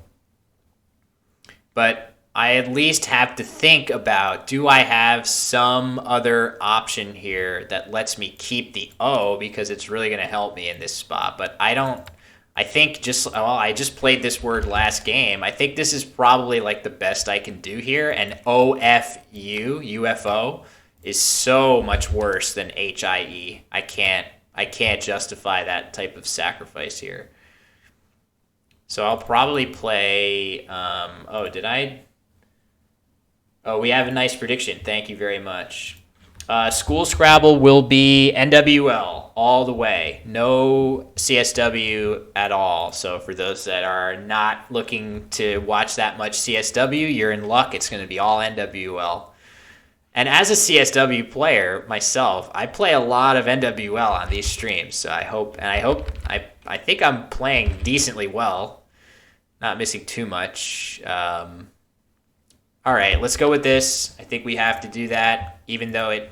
But I at least have to think about, do I have some other option here that lets me keep the O because it's really going to help me in this spot. But I don't, I think I just played this word last game. I think this is probably like the best I can do here. And UFO, is so much worse than HIE. I can't justify that type of sacrifice here. So I'll probably play. We have a nice prediction. Thank you very much. School Scrabble will be NWL all the way. No CSW at all. So for those that are not looking to watch that much CSW, you're in luck. It's going to be all NWL. And as a CSW player myself, I play a lot of NWL on these streams. So I think I'm playing decently well. Not missing too much. All right, let's go with this. I think we have to do that, even though it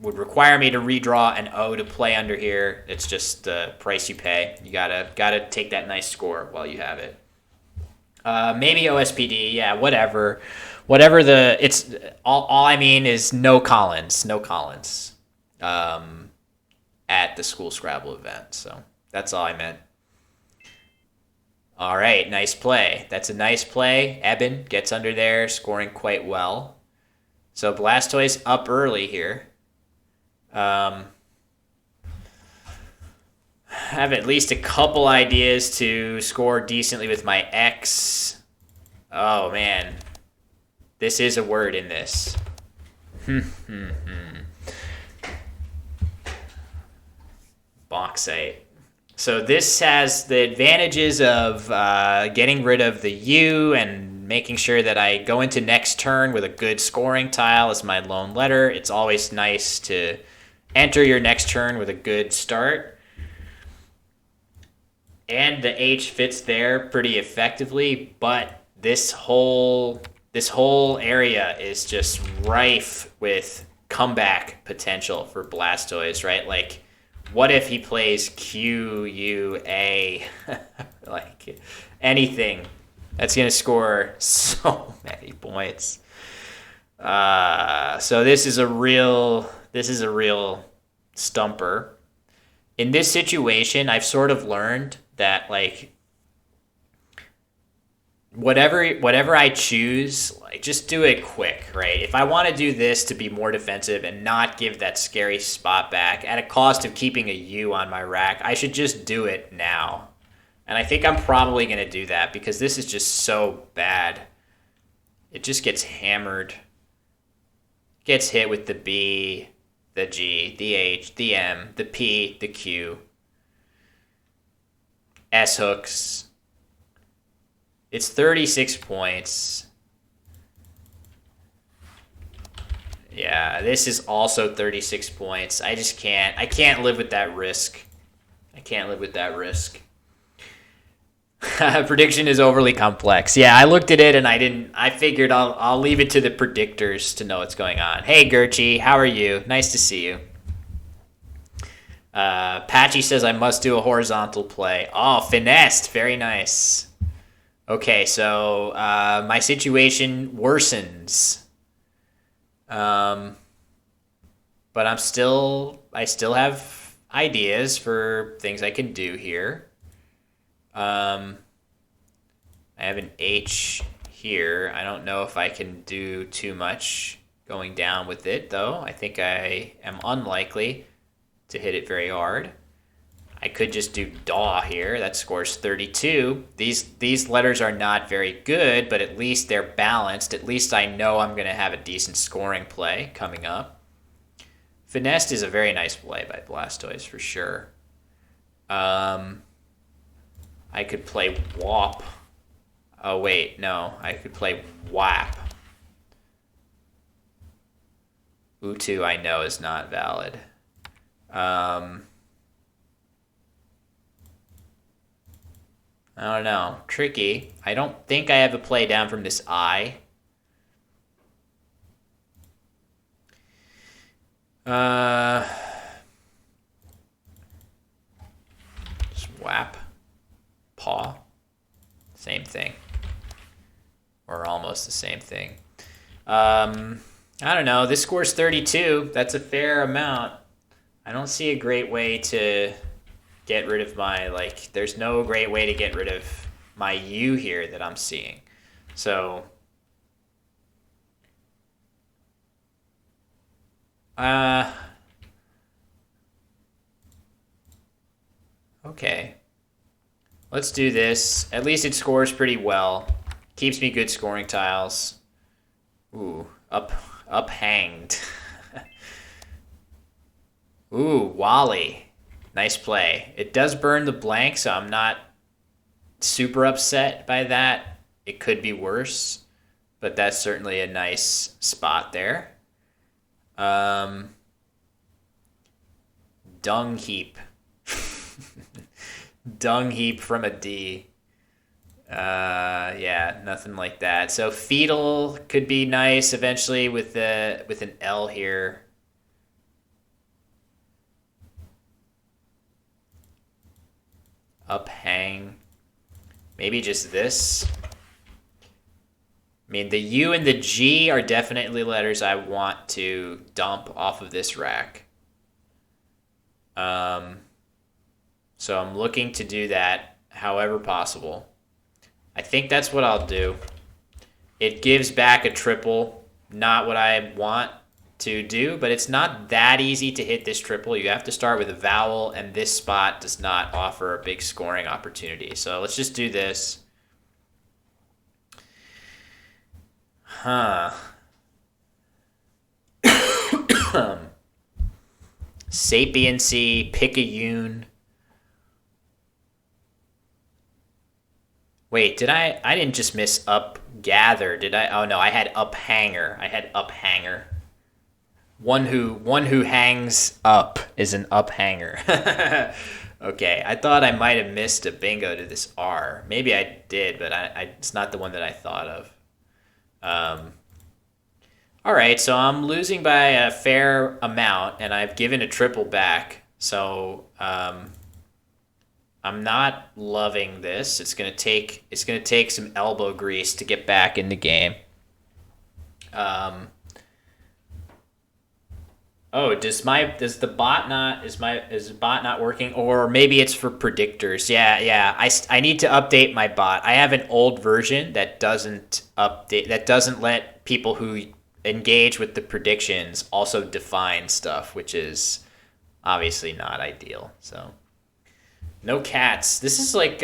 would require me to redraw an O to play under here. It's just the price you pay. You gotta take that nice score while you have it. Maybe OSPD, yeah, whatever. It's all I mean is no Collins. At the School Scrabble event. So that's all I meant. All right, nice play. That's a nice play. Eben gets under there, scoring quite well. So Blastoise up early here. I have at least a couple ideas to score decently with my X. Oh, man. This is a word in this. Bauxite. So this has the advantages of getting rid of the U and making sure that I go into next turn with a good scoring tile as my lone letter. It's always nice to enter your next turn with a good start. And the H fits there pretty effectively, but this whole area is just rife with comeback potential for Blastoise, right? Like, what if he plays QUA? Like, anything. That's going to score so many points. So this is a real stumper. In this situation, I've sort of learned that, like, whatever I choose, like, just do it quick, right? If I want to do this to be more defensive and not give that scary spot back at a cost of keeping a U on my rack, I should just do it now. And I think I'm probably going to do that because this is just so bad. It just gets hammered. Gets hit with the B, the G, the H, the M, the P, the Q. S hooks. It's 36 points. Yeah, this is also 36 points. I can't live with that risk. Prediction is overly complex. Yeah, I looked at it and I figured I'll leave it to the predictors to know what's going on. Hey, Gerchie, how are you? Nice to see you. Patchy says I must do a horizontal play. Oh, finessed. Very nice. Okay, so my situation worsens. But I still have ideas for things I can do here. I have an H here. I don't know if I can do too much going down with it, though. I think I am unlikely to hit it very hard. I could just do DAW here. That scores 32. These letters are not very good, but at least they're balanced. At least I know I'm going to have a decent scoring play coming up. Finessed is a very nice play by Blastoise for sure. Um, I could play WAP. Oh, wait, no. I could play WAP. Utu, I know, is not valid. I don't know. Tricky. I don't think I have a play down from this I. Swap. Paw. Same thing. Or almost the same thing. I don't know. This score's 32. That's a fair amount. I don't see a great way to get rid of my, like, there's no great way to get rid of my U here that I'm seeing. So, okay. Let's do this. At least it scores pretty well. Keeps me good scoring tiles. Ooh, uphanged. Ooh, Wally. Nice play. It does burn the blank, so I'm not super upset by that. It could be worse, but that's certainly a nice spot there. Um, Dung heap. Dung heap from a D. Yeah, nothing like that. So fetal could be nice eventually with an L here. Uphang. Maybe just this. I mean, the U and the G are definitely letters I want to dump off of this rack. So I'm looking to do that however possible. I think that's what I'll do. It gives back a triple, not what I want to do, but it's not that easy to hit this triple. You have to start with a vowel, and this spot does not offer a big scoring opportunity. So let's just do this. Huh. Sapiency, Picayune. Wait, did I didn't just miss up gather, did I? Oh no, I had uphanger. I had uphanger. One who hangs up is an uphanger. Okay, I thought I might have missed a bingo to this R. Maybe I did, but it's not the one that I thought of. Um, all right, so I'm losing by a fair amount, and I've given a triple back. So I'm not loving this. It's gonna take some elbow grease to get back in the game. Um, oh, does the bot not is the bot not working, or maybe it's for predictors? Yeah. I need to update my bot. I have an old version that doesn't let people who engage with the predictions also define stuff, which is obviously not ideal. So. No cats. This is like,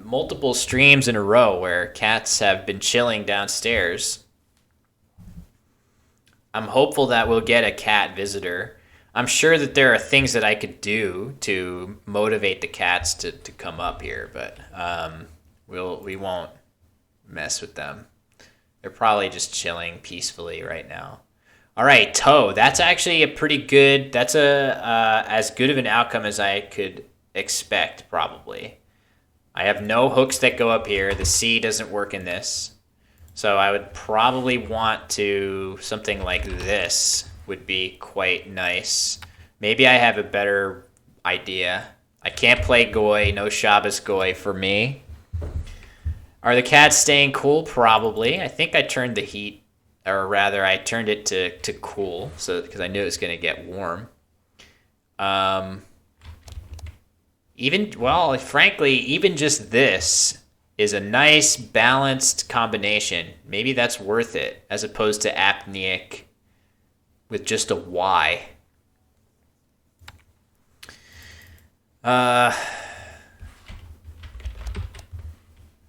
multiple streams in a row where cats have been chilling downstairs. I'm hopeful that we'll get a cat visitor. I'm sure that there are things that I could do to motivate the cats to come up here, but we won't mess with them. They're probably just chilling peacefully right now. All right, toe. That's actually a pretty good. That's a as good of an outcome as I could expect, probably. I have no hooks that go up here. The C doesn't work in this, so I would probably want to something like this would be quite nice. Maybe I have a better idea. I can't play Goy. No Shabbos Goy for me. Are the cats staying cool? Probably. I think I turned the heat, or rather, I turned it to cool, so because I knew it was going to get warm. Frankly, even just this is a nice balanced combination. Maybe that's worth it, as opposed to apneic with just a Y. I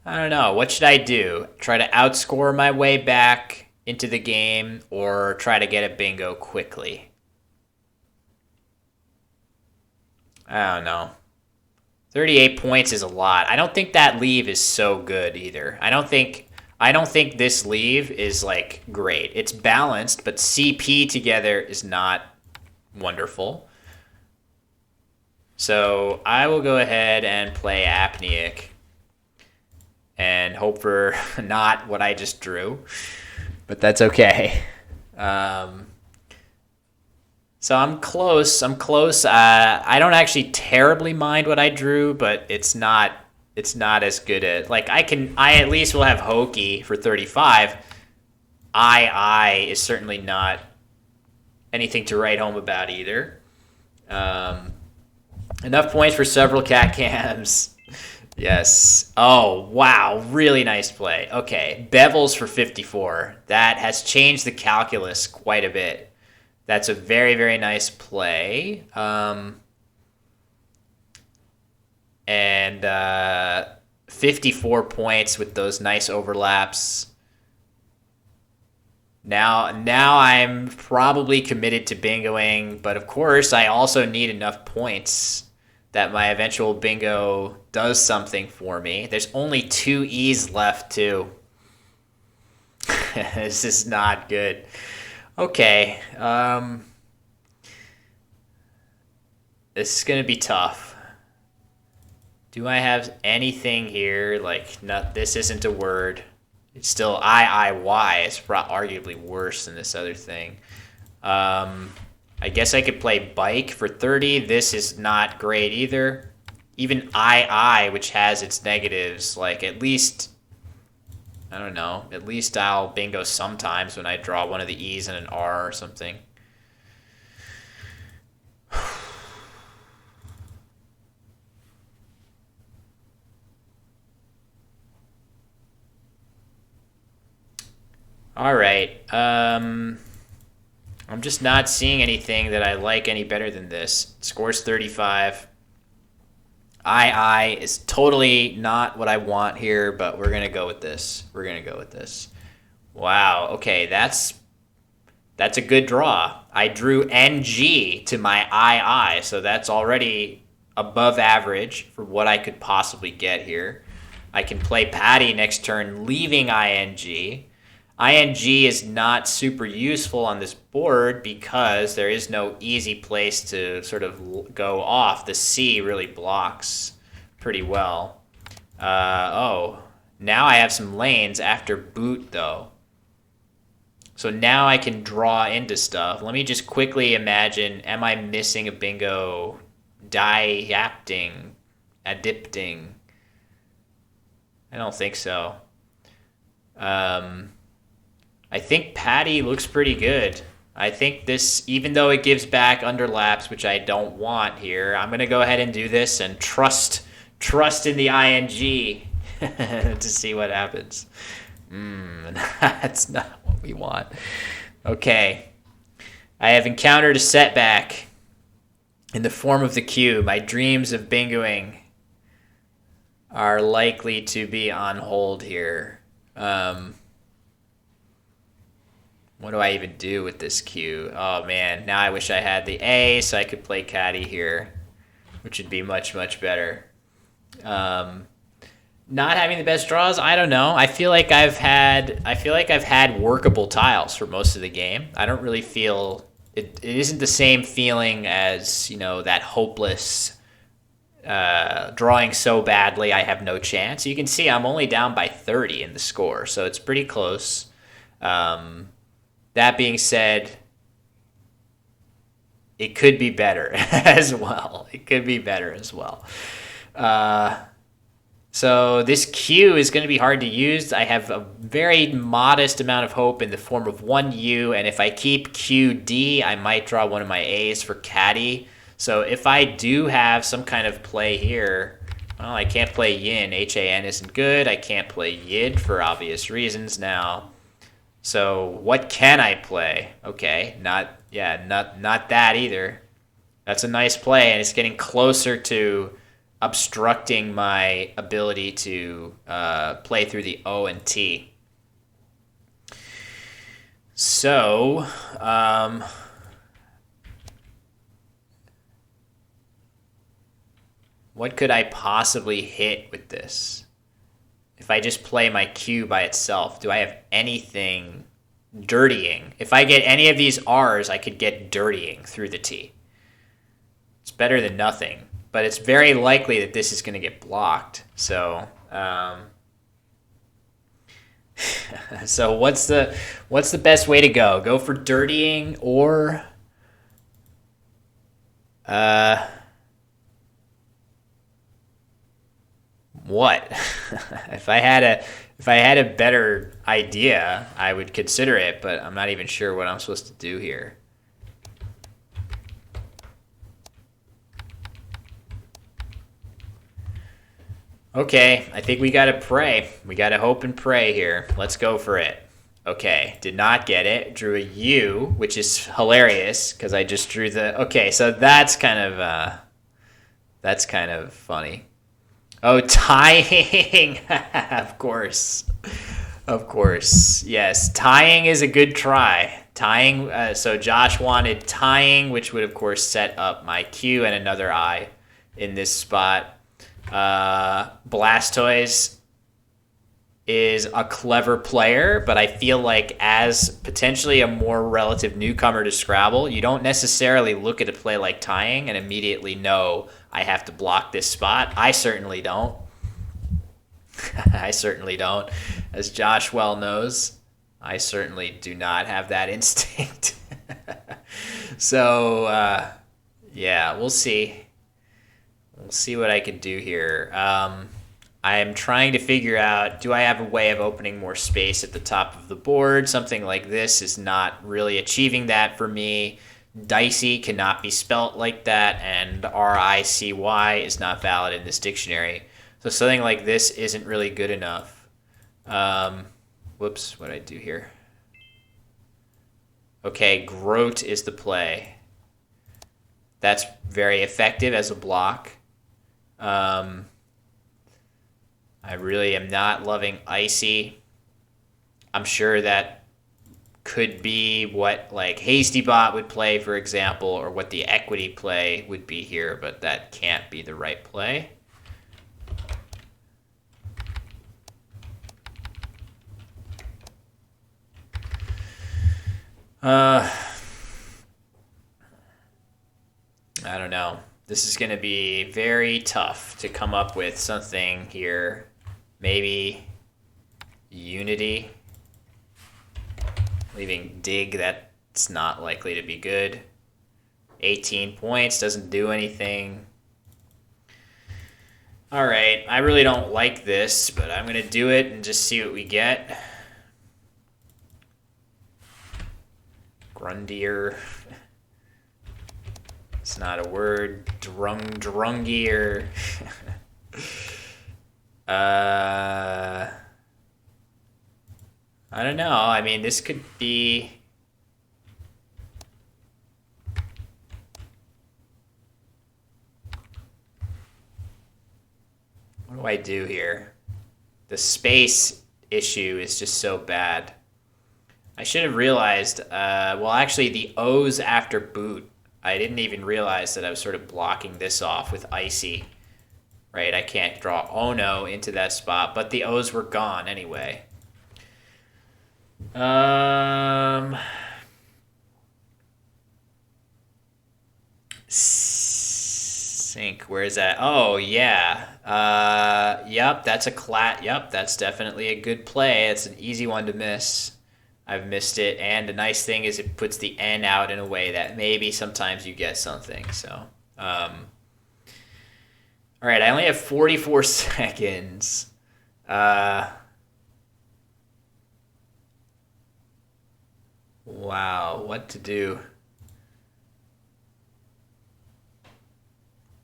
don't know. What should I do? Try to outscore my way back into the game, or try to get a bingo quickly? I don't know. 38 points is a lot. I don't think that leave is so good either. I don't think this leave is like great. It's balanced, but CP together is not wonderful. So I will go ahead and play Apneic and hope for not what I just drew, but that's okay. So I'm close. I'm close. I don't actually terribly mind what I drew, but it's not. It's not as good at like I can. I at least will have Hokey for 35. I is certainly not anything to write home about either. Um, Enough points for several cat cams. Yes. Oh, wow. Really nice play. Okay. Bevels for 54. That has changed the calculus quite a bit. That's a very, very nice play. And 54 points with those nice overlaps. Now I'm probably committed to bingoing, but of course I also need enough points that my eventual bingo does something for me. There's only 2 E's left too. This is not good. Okay, this is gonna be tough. Do I have anything here? Like, not this isn't a word. It's still IIY. It's arguably worse than this other thing. I guess I could play bike for 30. This is not great either. Even II, which has its negatives, like at least, I don't know, at least I'll bingo sometimes when I draw one of the E's and an R or something. All right. I'm just not seeing anything that I like any better than this. Scores 35. II is totally not what I want here, but we're gonna go with this. We're gonna go with this. Wow. Okay, that's a good draw. I drew NG to my II, so that's already above average for what I could possibly get here. I can play Patty next turn, leaving ING. ING is not super useful on this board because there is no easy place to sort of go off. The C really blocks pretty well. Oh, now I have some lanes after boot, though. So now I can draw into stuff. Let me just quickly imagine, am I missing a bingo? Diapting, adipting. I don't think so. I think Patty looks pretty good. I think this, even though it gives back underlaps, which I don't want here, I'm going to go ahead and do this and trust in the ING to see what happens. That's not what we want. Okay. I have encountered a setback in the form of the cue. My dreams of bingoing are likely to be on hold here. What do I even do with this cue? Oh man, now I wish I had the A so I could play caddy here, which would be much, much better. Not having the best draws, I don't know. I feel like I've had workable tiles for most of the game. I don't really feel it isn't the same feeling as, that hopeless drawing so badly I have no chance. You can see I'm only down by 30 in the score, so it's pretty close. That being said, it could be better as well. It could be better as well. So this Q is going to be hard to use. I have a very modest amount of hope in the form of 1U, and if I keep QD, I might draw one of my A's for caddy. So if I do have some kind of play here, well, I can't play Yin. HAN isn't good. I can't play Yid for obvious reasons now. So what can I play? Okay, not that either. That's a nice play, and it's getting closer to obstructing my ability to play through the O and T. So, What could I possibly hit with this? If I just play my Q by itself, do I have anything dirtying? If I get any of these R's, I could get dirtying through the T. It's better than nothing, but it's very likely that this is going to get blocked. So, so what's the best way to go? Go for dirtying or what? If I had a better idea, I would consider it, but I'm not even sure what I'm supposed to do here. Okay, I think we gotta pray. We gotta hope and pray here. Let's go for it. Okay, did not get it. Drew a U, which is hilarious because I just drew the. Okay, so that's kind of funny. Oh, tying. Of course. Of course. Yes, tying is a good try. Tying, so Josh wanted tying, which would, of course, set up my Q and another I in this spot. Blastoise is a clever player, but I feel like as potentially a more relative newcomer to Scrabble, you don't necessarily look at a play like tying and immediately know I have to block this spot. I certainly don't. I certainly don't. As Josh well knows, I certainly do not have that instinct. So, yeah, we'll see. We'll see what I can do here. I'm trying to figure out, do I have a way of opening more space at the top of the board? Something like this is not really achieving that for me. Dicey cannot be spelt like that, and R-I-C-Y is not valid in this dictionary. So something like this isn't really good enough. Whoops, what did I do here? Okay, Groat is the play. That's very effective as a block. I really am not loving Icy. I'm sure that could be what like Hasty Bot would play, for example, or what the equity play would be here, but that can't be the right play. I don't know. This is going to be very tough to come up with something here. Maybe Unity. Leaving Dig, that's not likely to be good. 18 points, doesn't do anything. All right, I really don't like this, but I'm going to do it and just see what we get. Grundier. It's not a word. Drungier. I don't know. I mean, this could be... What do I do here? The space issue is just so bad. I should have realized, well, actually, the O's after boot. I didn't even realize that I was sort of blocking this off with Icy. Right? I can't draw Ono into that spot, but the O's were gone anyway. Sync, where is that? Oh, yeah. Yep, that's Yep, that's definitely a good play. It's an easy one to miss. I've missed it, and the nice thing is it puts the N out in a way that maybe sometimes you get something. So, all right, I only have 44 seconds. Wow, what to do?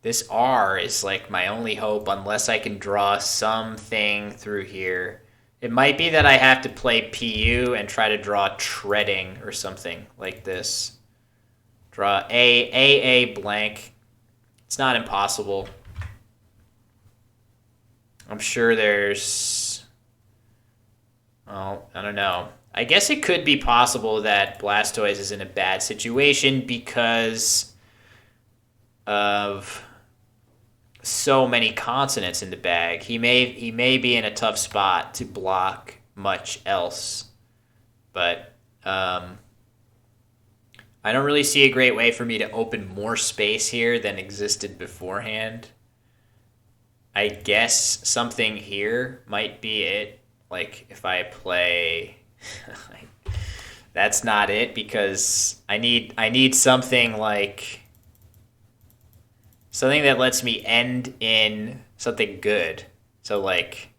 This R is like my only hope unless I can draw something through here. It might be that I have to play PU and try to draw treading or something like this. Draw A blank. It's not impossible. I'm sure there's... Oh, I don't know. I guess it could be possible that Blastoise is in a bad situation because of so many consonants in the bag. He may be in a tough spot to block much else, but I don't really see a great way for me to open more space here than existed beforehand. I guess something here might be it. Like if I play, that's not it because I need something like something that lets me end in something good. So like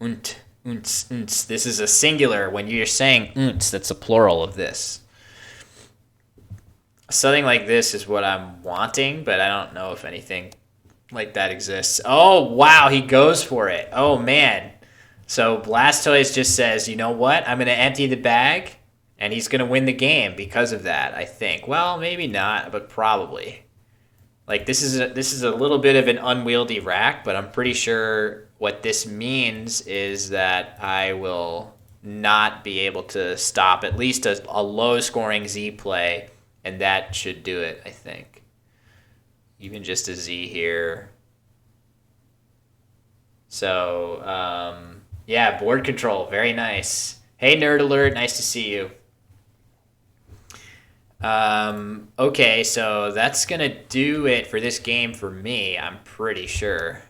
unt, unts, unts. This is a singular. When you're saying unts, that's a plural of this. Something like this is what I'm wanting, but I don't know if anything like that exists. Oh, wow, he goes for it. Oh, man. So Blastoise just says, you know what? I'm going to empty the bag, and he's going to win the game because of that, I think. Well, maybe not, but probably. Like, this is a little bit of an unwieldy rack, but I'm pretty sure what this means is that I will not be able to stop at least a low-scoring Z play, and that should do it, I think. Even just a Z here. So, yeah, board control, very nice. Hey, Nerd Alert, nice to see you. Okay, so that's gonna do it for this game for me, I'm pretty sure.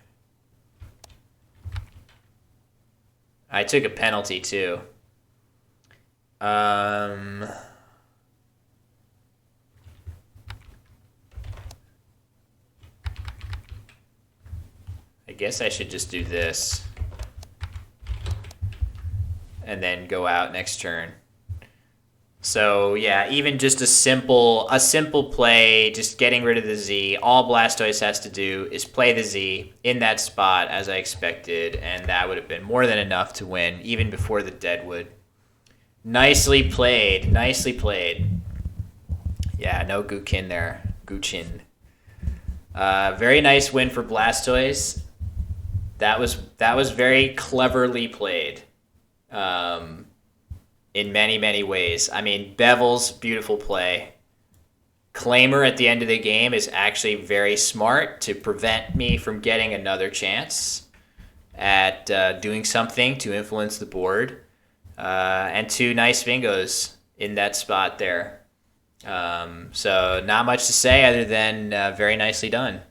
I took a penalty too. Um, I guess I should just do this and then go out next turn. So yeah, even just a simple play, just getting rid of the Z. All Blastoise has to do is play the Z in that spot as I expected, and that would have been more than enough to win, even before the Deadwood. Nicely played, nicely played. Yeah, no Gukin there, Guchin. Very nice win for Blastoise. That was very cleverly played. In many, many ways. I mean, Bevel's beautiful play. Claimer at the end of the game is actually very smart to prevent me from getting another chance at doing something to influence the board. And two nice bingos in that spot there. So not much to say other than very nicely done.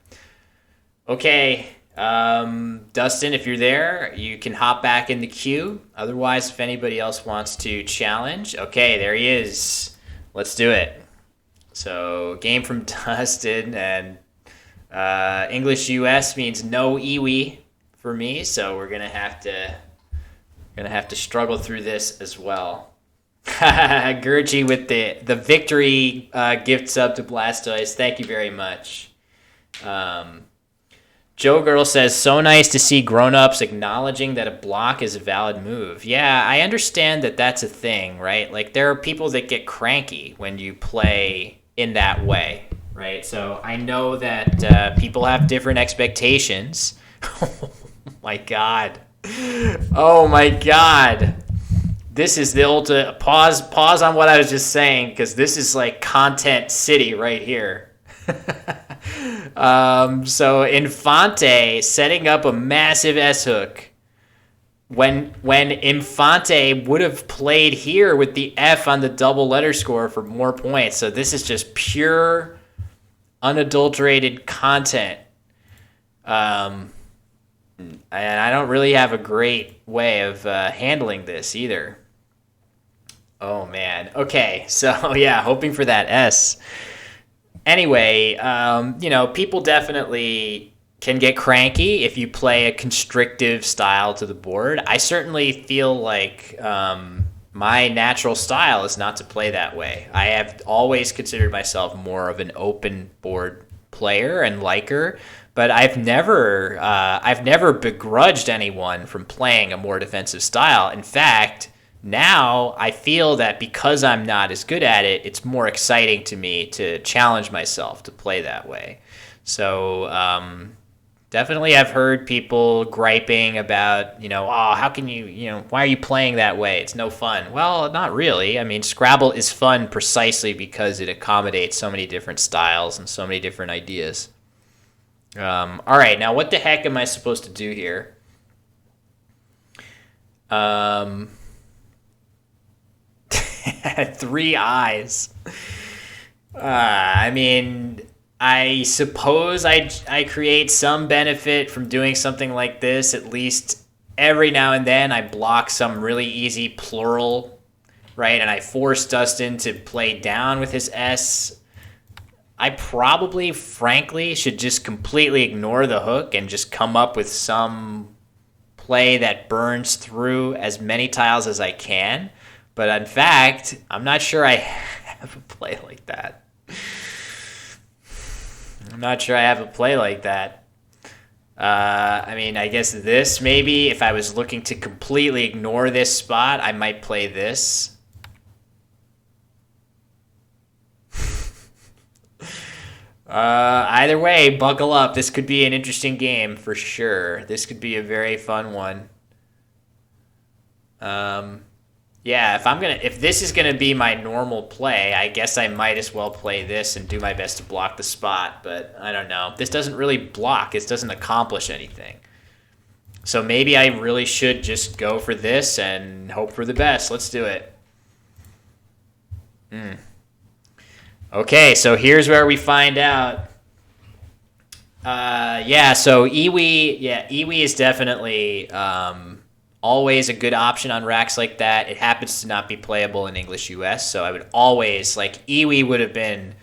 Okay. Dustin, if you're there, you can hop back in the queue. Otherwise, if anybody else wants to challenge, okay, there he is. Let's do it. So, game from Dustin, and English US means no Iwi for me, so we're gonna have to struggle through this as well. Gurgi with the victory gift sub to Blastoise. Thank you very much. Joe Girl says, so nice to see grown-ups acknowledging that a block is a valid move. Yeah, I understand that that's a thing, right? Like, there are people that get cranky when you play in that way, right? So I know that people have different expectations. Oh, my God. Oh, my God. This is the ultimate... Pause on what I was just saying, because this is like content city right here. So Infante setting up a massive S-hook when Infante would have played here with the F on the double letter score for more points. So this is just pure unadulterated content. And I don't really have a great way of handling this either. Oh man. Okay. So yeah, hoping for that S. Anyway, people definitely can get cranky if you play a constrictive style to the board. I certainly feel like my natural style is not to play that way. I have always considered myself more of an open board player and liker, but I've never begrudged anyone from playing a more defensive style. In fact, now I feel that because I'm not as good at it, it's more exciting to me to challenge myself to play that way. So definitely I've heard people griping about, how can you, why are you playing that way? It's no fun. Well, not really. I mean, Scrabble is fun precisely because it accommodates so many different styles and so many different ideas. All right, now what the heck am I supposed to do here? Um, 3 eyes. I mean, I suppose I create some benefit from doing something like this. At least every now and then, I block some really easy plural, right? And I force Dustin to play down with his S. I probably, frankly, should just completely ignore the hook and just come up with some play that burns through as many tiles as I can. But in fact, I'm not sure I have a play like that. I'm not sure I have a play like that. I mean, I guess this maybe, if I was looking to completely ignore this spot, I might play this. Either way, buckle up. This could be an interesting game for sure. This could be a very fun one. Um, yeah, if this is gonna be my normal play, I guess I might as well play this and do my best to block the spot. But I don't know. This doesn't really block. It doesn't accomplish anything. So maybe I really should just go for this and hope for the best. Let's do it. Okay, so here's where we find out. Yeah, so Iwi is definitely always a good option on racks like that. It happens to not be playable in English US, so I would always, like, Iwi would have been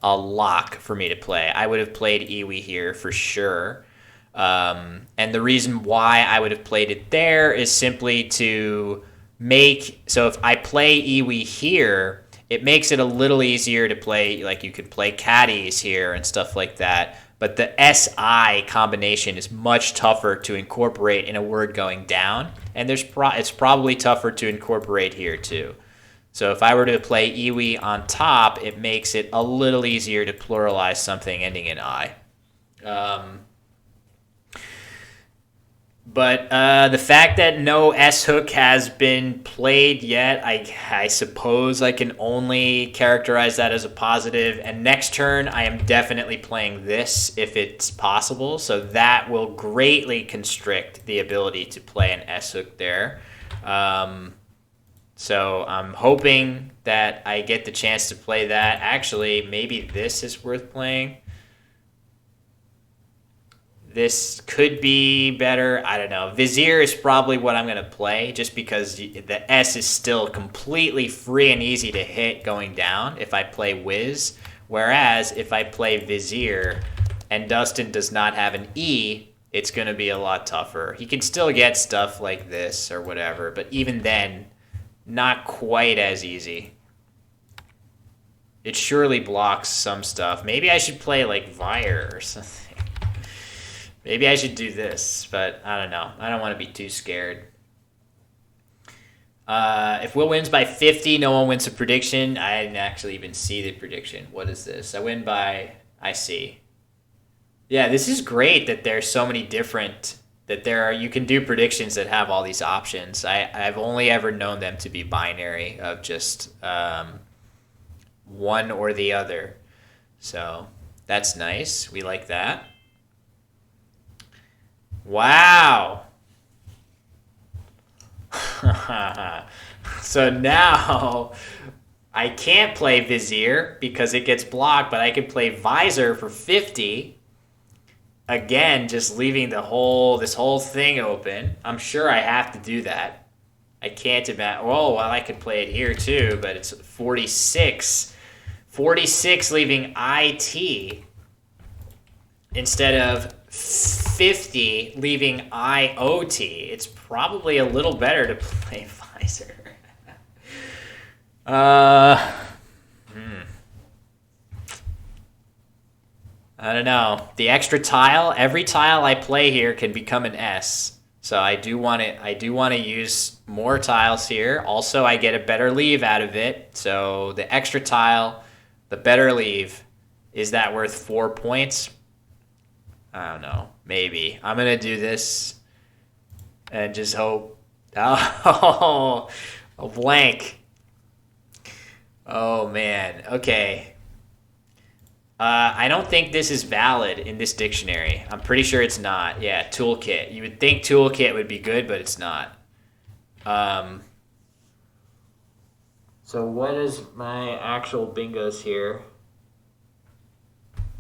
a lock for me to play. I would have played Iwi here for sure. And the reason why I would have played it there is simply to so if I play Iwi here, it makes it a little easier to play, like you could play caddies here and stuff like that. But the SI combination is much tougher to incorporate in a word going down, and it's probably tougher to incorporate here too. So if I were to play Iwi on top, it makes it a little easier to pluralize something ending in I. But the fact that no S hook has been played yet, I suppose I can only characterize that as a positive. And next turn, I am definitely playing this if it's possible. So that will greatly constrict the ability to play an S hook there. So I'm hoping that I get the chance to play that. Actually, maybe this is worth playing. This could be better. I don't know. Vizier is probably what I'm going to play just because the S is still completely free and easy to hit going down if I play Wiz. Whereas if I play Vizier and Dustin does not have an E, it's going to be a lot tougher. He can still get stuff like this or whatever, but even then, not quite as easy. It surely blocks some stuff. Maybe I should play like Vire or something. Maybe I should do this, but I don't know. I don't want to be too scared. If Will wins by 50, no one wins a prediction. I didn't actually even see the prediction. What is this? I see. Yeah, this is great that there's so many different, you can do predictions that have all these options. I've only ever known them to be binary of just one or the other. So that's nice. We like that. Wow. So now I can't play Vizier because it gets blocked, but I can play Visor for 50. Again, just leaving this whole thing open. I'm sure I have to do that. I can't imagine. Oh, well, I could play it here too, but it's 46. 46 leaving IT instead of 50 leaving IOT. It's probably a little better to play Visor. I don't know. The extra tile, every tile I play here can become an S. So I do want to use more tiles here. Also, I get a better leave out of it. So the extra tile, the better leave, is that worth 4 points? I don't know. Maybe. I'm going to do this and just hope. Oh, a blank. Oh, man. Okay. I don't think this is valid in this dictionary. I'm pretty sure it's not. Yeah, toolkit. You would think toolkit would be good, but it's not. Um, so what is my actual bingos here?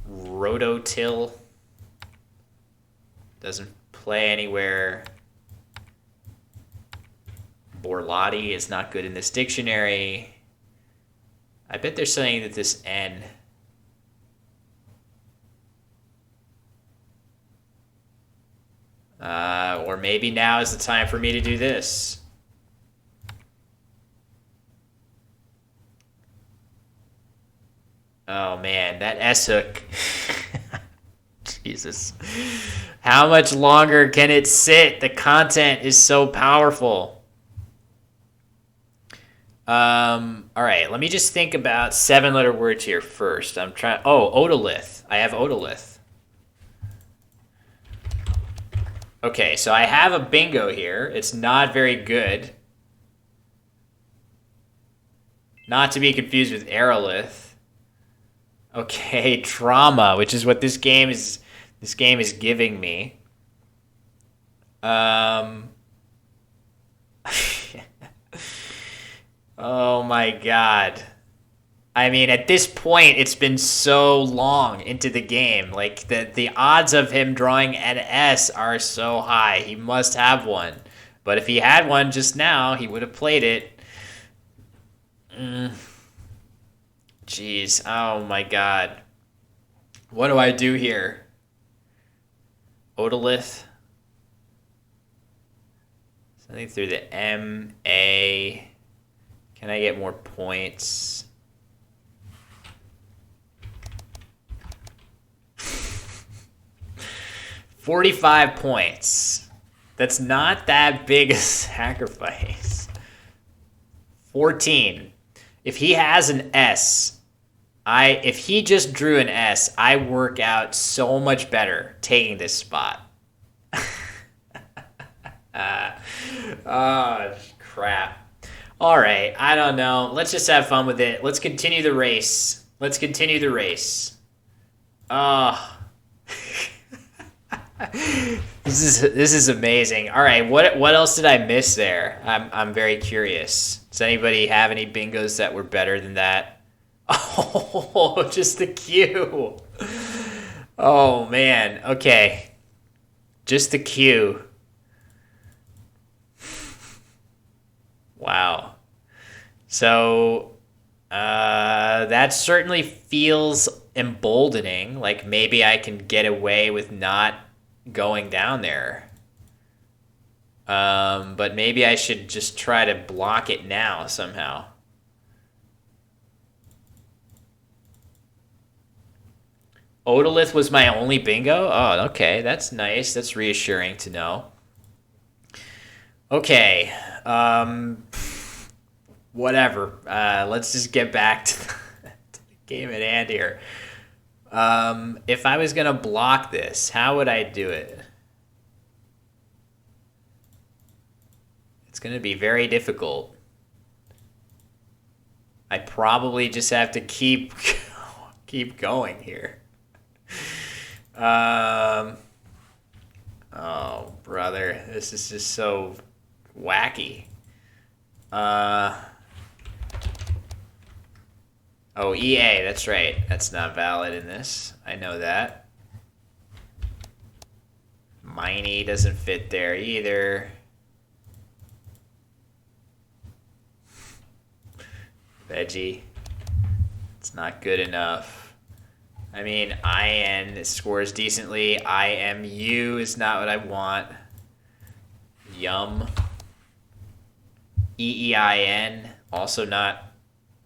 Rototill doesn't play anywhere. Borlotti is not good in this dictionary. I bet they're saying that this N. Or maybe now is the time for me to do this. Oh man, that S hook. Jesus. How much longer can it sit? The content is so powerful. All right, let me just think about 7-letter words here first. I'm trying. Oh, otolith. I have otolith. Okay, so I have a bingo here. It's not very good. Not to be confused with aerolith. Okay, trauma, which is what this game is. This game is giving me. Oh my god. I mean, at this point, it's been so long into the game. Like the odds of him drawing an S are so high. He must have one. But if he had one just now, he would have played it. Jeez. Oh my god. What do I do here? Otolith. Something through the M, A. Can I get more points? $45 points. That's not that big a sacrifice. 14. If he has an S, if he just drew an S, I work out so much better taking this spot. Oh, crap. All right, I don't know. Let's just have fun with it. Let's continue the race. Let's continue the race. Oh. This is amazing. All right, what else did I miss there? I'm very curious. Does anybody have any bingos that were better than that? Oh, just the Q. Oh man. Okay. Just the Q. Wow. So that certainly feels emboldening. Like maybe I can get away with not going down there. But maybe I should just try to block it now somehow. Otolith was my only bingo? Oh, okay. That's nice. That's reassuring to know. Okay. Whatever. Let's just get back to the game at hand here. If I was going to block this, how would I do it? It's going to be very difficult. I probably just have to keep going here. Oh, brother. This is just so wacky. Oh, EA, that's right. That's not valid in this. I know that. Miney doesn't fit there either. Veggie. It's not good enough. I mean, IN scores decently. IMU is not what I want. Yum. EEIN, also not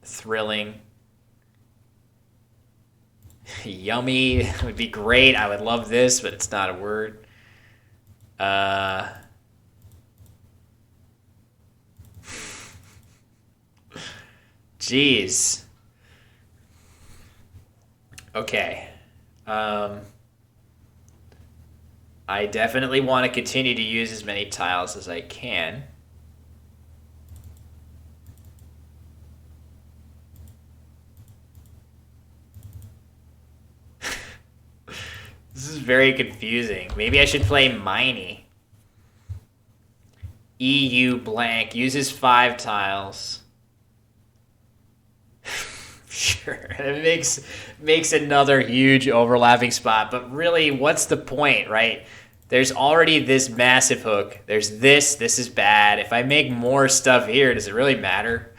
thrilling. Yummy would be great. I would love this, but it's not a word. Jeez. Okay. I definitely want to continue to use as many tiles as I can. very confusing. Maybe I should play Miney. EU blank uses 5 tiles. Sure, it makes another huge overlapping spot, but really, what's the point, right? There's already this massive hook. There's this. This is bad. If I make more stuff here, does it really matter?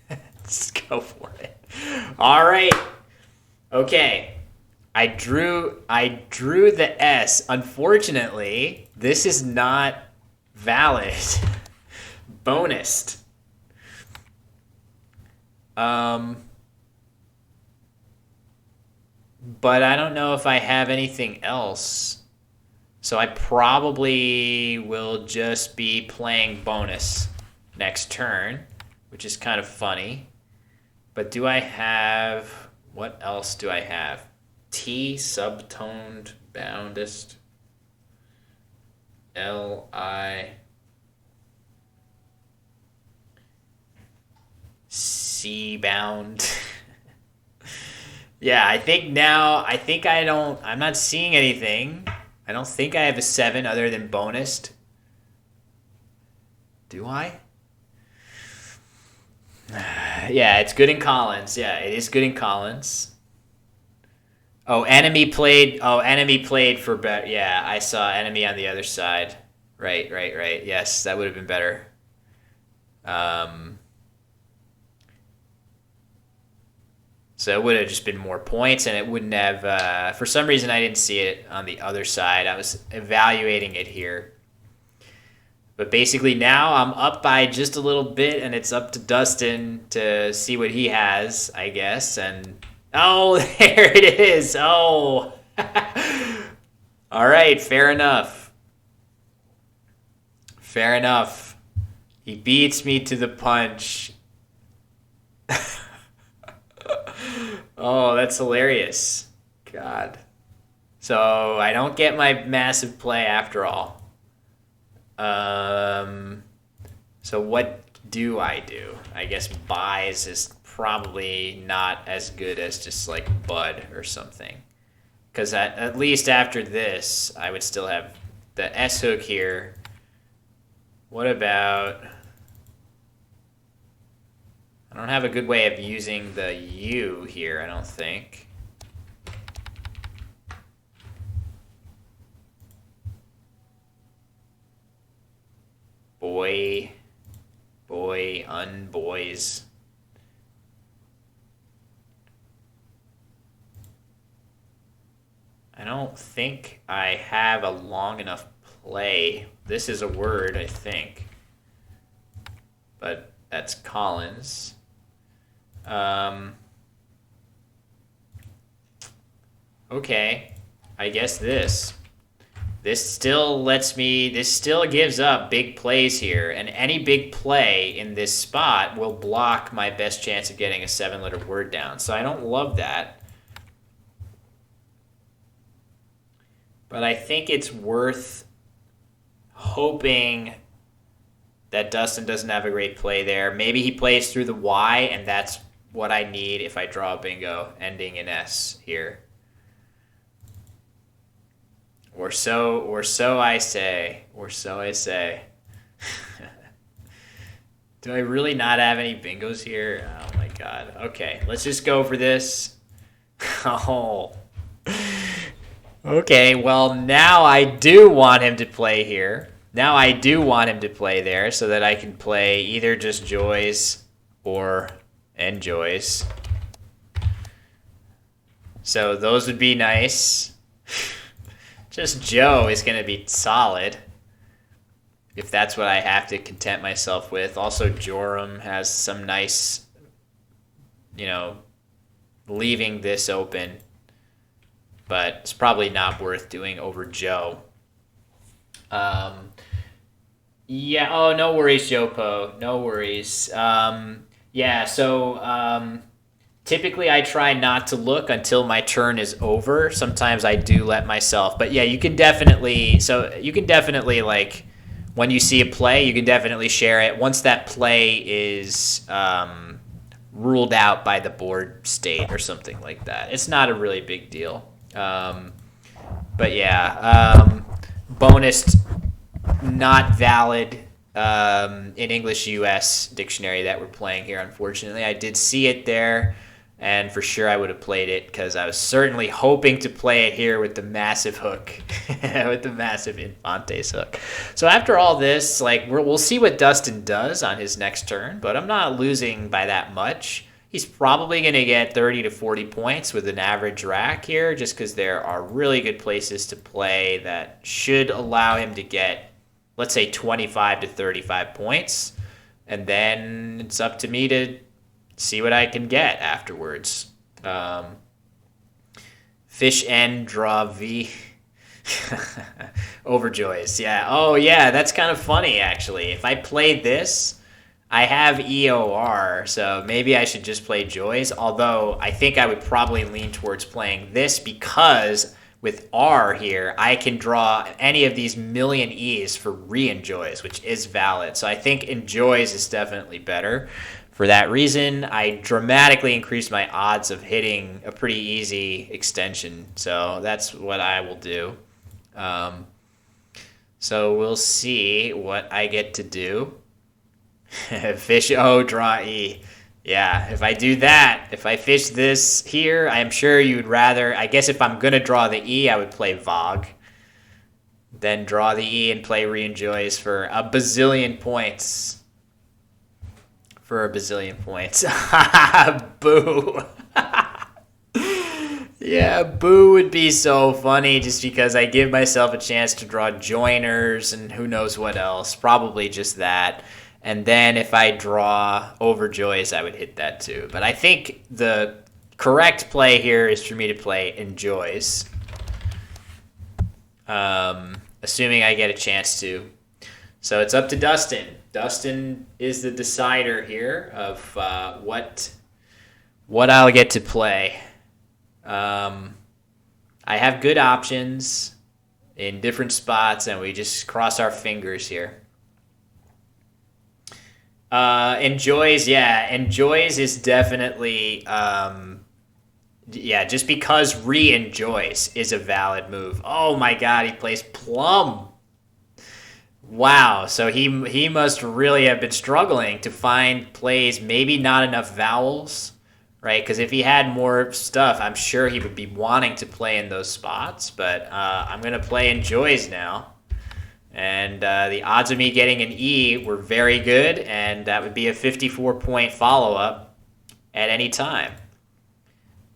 Let's go for it. All right. Okay. I drew the S. Unfortunately, this is not valid. Bonused. But I don't know if I have anything else. So I probably will just be playing bonus next turn, which is kind of funny. But do I have... What else do I have? T, subtoned, boundest. L-I... C-bound. Yeah, I think I'm not seeing anything. I don't think I have a 7 other than bonused. Do I? Yeah, it's good in Collins. Yeah, it is good in Collins. Oh, enemy played for better. Yeah, I saw enemy on the other side. Right. Yes, that would have been better. So it would have just been more points, and it wouldn't have... for some reason, I didn't see it on the other side. I was evaluating it here. But basically now I'm up by just a little bit, and it's up to Dustin to see what he has, I guess. And oh, there it is. Oh. All right, fair enough. Fair enough. He beats me to the punch. Oh, that's hilarious. God. So I don't get my massive play after all. So what do I do? I guess buys is probably not as good as just like Bud or something. Because at least after this, I would still have the S hook here. What about... I don't have a good way of using the U here, I don't think. Boy, unboys. I don't think I have a long enough play. This is a word, I think. But that's Collins. Okay, I guess this still gives up big plays here, and any big play in this spot will block my best chance of getting a 7-letter word down. So I don't love that. But I think it's worth hoping that Dustin doesn't have a great play there. Maybe he plays through the Y, and that's what I need if I draw a bingo ending in S here. Or so I say. Do I really not have any bingos here? Oh my god. Okay, let's just go for this. Oh. Okay, well now I do want him to play here. Now I do want him to play there so that I can play either just joys or enjoys. So those would be nice. Just Joe is going to be solid, if that's what I have to content myself with. Also, Joram has some nice, leaving this open, but it's probably not worth doing over Joe. Yeah, oh, no worries, Jopo. No worries. Typically, I try not to look until my turn is over. Sometimes I do let myself. But yeah, you can definitely, like, when you see a play, you can definitely share it. Once that play is ruled out by the board state or something like that. It's not a really big deal. But yeah, bonus not valid in English US dictionary that we're playing here, unfortunately. I did see it there, and for sure I would have played it because I was certainly hoping to play it here with the massive hook, with the massive Infante's hook. So after all this, like we'll see what Dustin does on his next turn, but I'm not losing by that much. He's probably going to get 30 to 40 points with an average rack here just because there are really good places to play that should allow him to get, let's say, 25 to 35 points. And then it's up to me to see what I can get afterwards. Fish N, draw V. Overjoys, yeah. Oh, yeah, that's kind of funny, actually. If I played this, I have EOR, so maybe I should just play Joys, although I think I would probably lean towards playing this because with R here, I can draw any of these million E's for re-enjoys, which is valid. So I think enjoys is definitely better. For that reason, I dramatically increased my odds of hitting a pretty easy extension. So that's what I will do. So we'll see what I get to do. Fish O, draw E. Yeah, if I do that, if I fish this here, I'm sure you'd rather, I guess if I'm going to draw the E, I would play Vogue. Then draw the E and play re-enjoys for a bazillion points. For a bazillion points. Boo. Yeah, boo would be so funny just because I give myself a chance to draw joiners and who knows what else. Probably just that. And then if I draw overjoys, I would hit that too. But I think the correct play here is for me to play enjoys. Assuming I get a chance to. So it's up to Dustin. Dustin is the decider here of what I'll get to play. I have good options in different spots, and we just cross our fingers here. Enjoys, yeah. Enjoys is definitely, just because re-enjoys is a valid move. Oh my god, he plays Plum. Wow, so he must really have been struggling to find plays, maybe not enough vowels, right? Because if he had more stuff, I'm sure he would be wanting to play in those spots. But I'm going to play enjoys now. And the odds of me getting an E were very good, and that would be a 54-point follow-up at any time.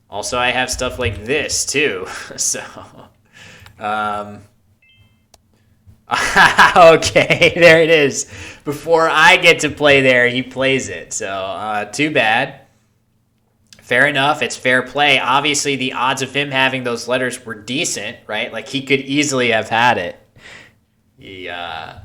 Also, I have stuff like this, too. So, okay, there it is. Before I get to play there, he plays it. So, too bad. Fair enough. It's fair play. Obviously, the odds of him having those letters were decent, right? Like, he could easily have had it. Yeah.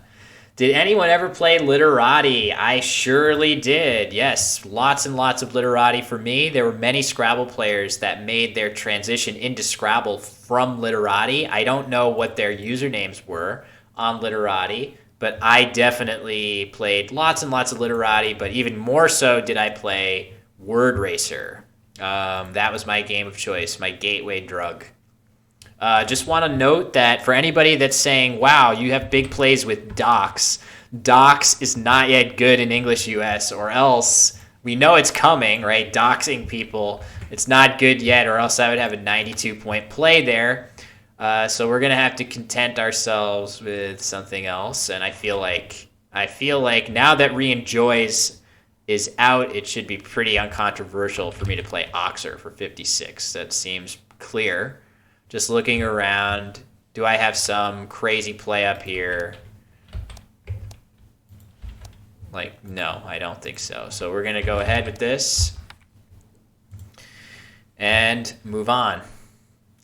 Did anyone ever play Literati? I surely did. Yes, lots and lots of Literati for me. There were many Scrabble players that made their transition into Scrabble from Literati. I don't know what their usernames were on Literati, but I definitely played lots and lots of Literati, but even more so did I play Word Racer. That was my game of choice, my gateway drug. Just want to note that for anybody that's saying, wow, you have big plays with docs, docs is not yet good in English US, or else we know it's coming, right? Doxing people, it's not good yet, or else I would have a 92-point play there. So we're going to have to content ourselves with something else. And I feel like now that re-enjoys is out, it should be pretty uncontroversial for me to play Oxer for 56. That seems clear. Just looking around, do I have some crazy play up here? Like, no, I don't think so. So we're going to go ahead with this and move on.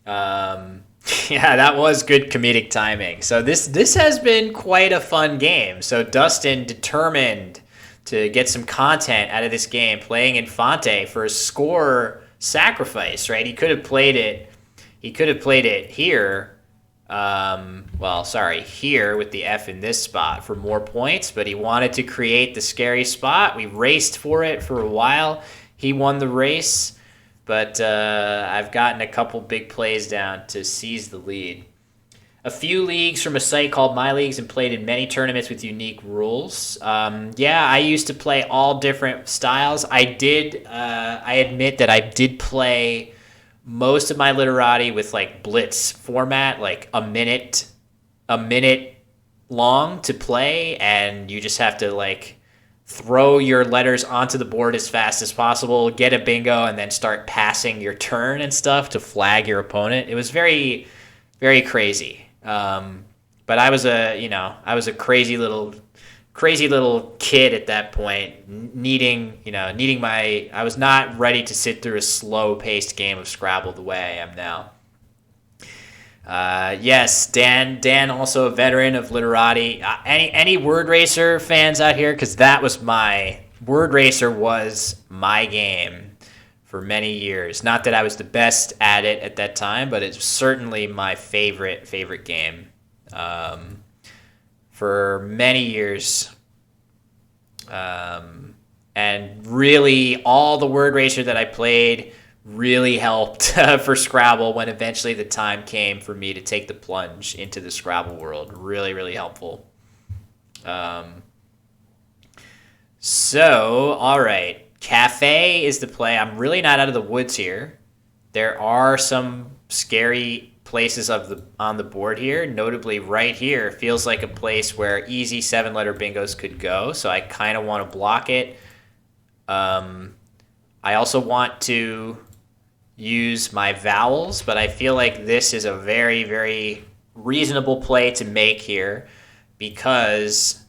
Yeah, that was good comedic timing. So this has been quite a fun game. So Dustin determined to get some content out of this game, playing Infante for a score sacrifice, right? He could have played it here. Here with the F in this spot for more points, but he wanted to create the scary spot. We raced for it for a while. He won the race, but I've gotten a couple big plays down to seize the lead. a few leagues from a site called My Leagues and played in many tournaments with unique rules. Yeah, I used to play all different styles. I admit that I did play most of my literati with like blitz format, like a minute long to play, and you just have to like throw your letters onto the board as fast as possible, get a bingo, and then start passing your turn and stuff to flag your opponent. It was very, very crazy. But I was a crazy little kid at that point, I was not ready to sit through a slow paced game of Scrabble the way I am now. Yes, Dan, also a veteran of literati. Any Word Racer fans out here? Because Word Racer was my game for many years. Not that I was the best at it at that time, but it's certainly my favorite game. For many years. And really, all the Word Racer that I played really helped for Scrabble when eventually the time came for me to take the plunge into the Scrabble world. Really, really helpful. So, all right. Cafe is the play. I'm really not out of the woods here. There are some scary places on the board here. Notably, right here feels like a place where easy 7-letter bingos could go. So I kind of want to block it. I also want to use my vowels, but I feel like this is a very, very reasonable play to make here because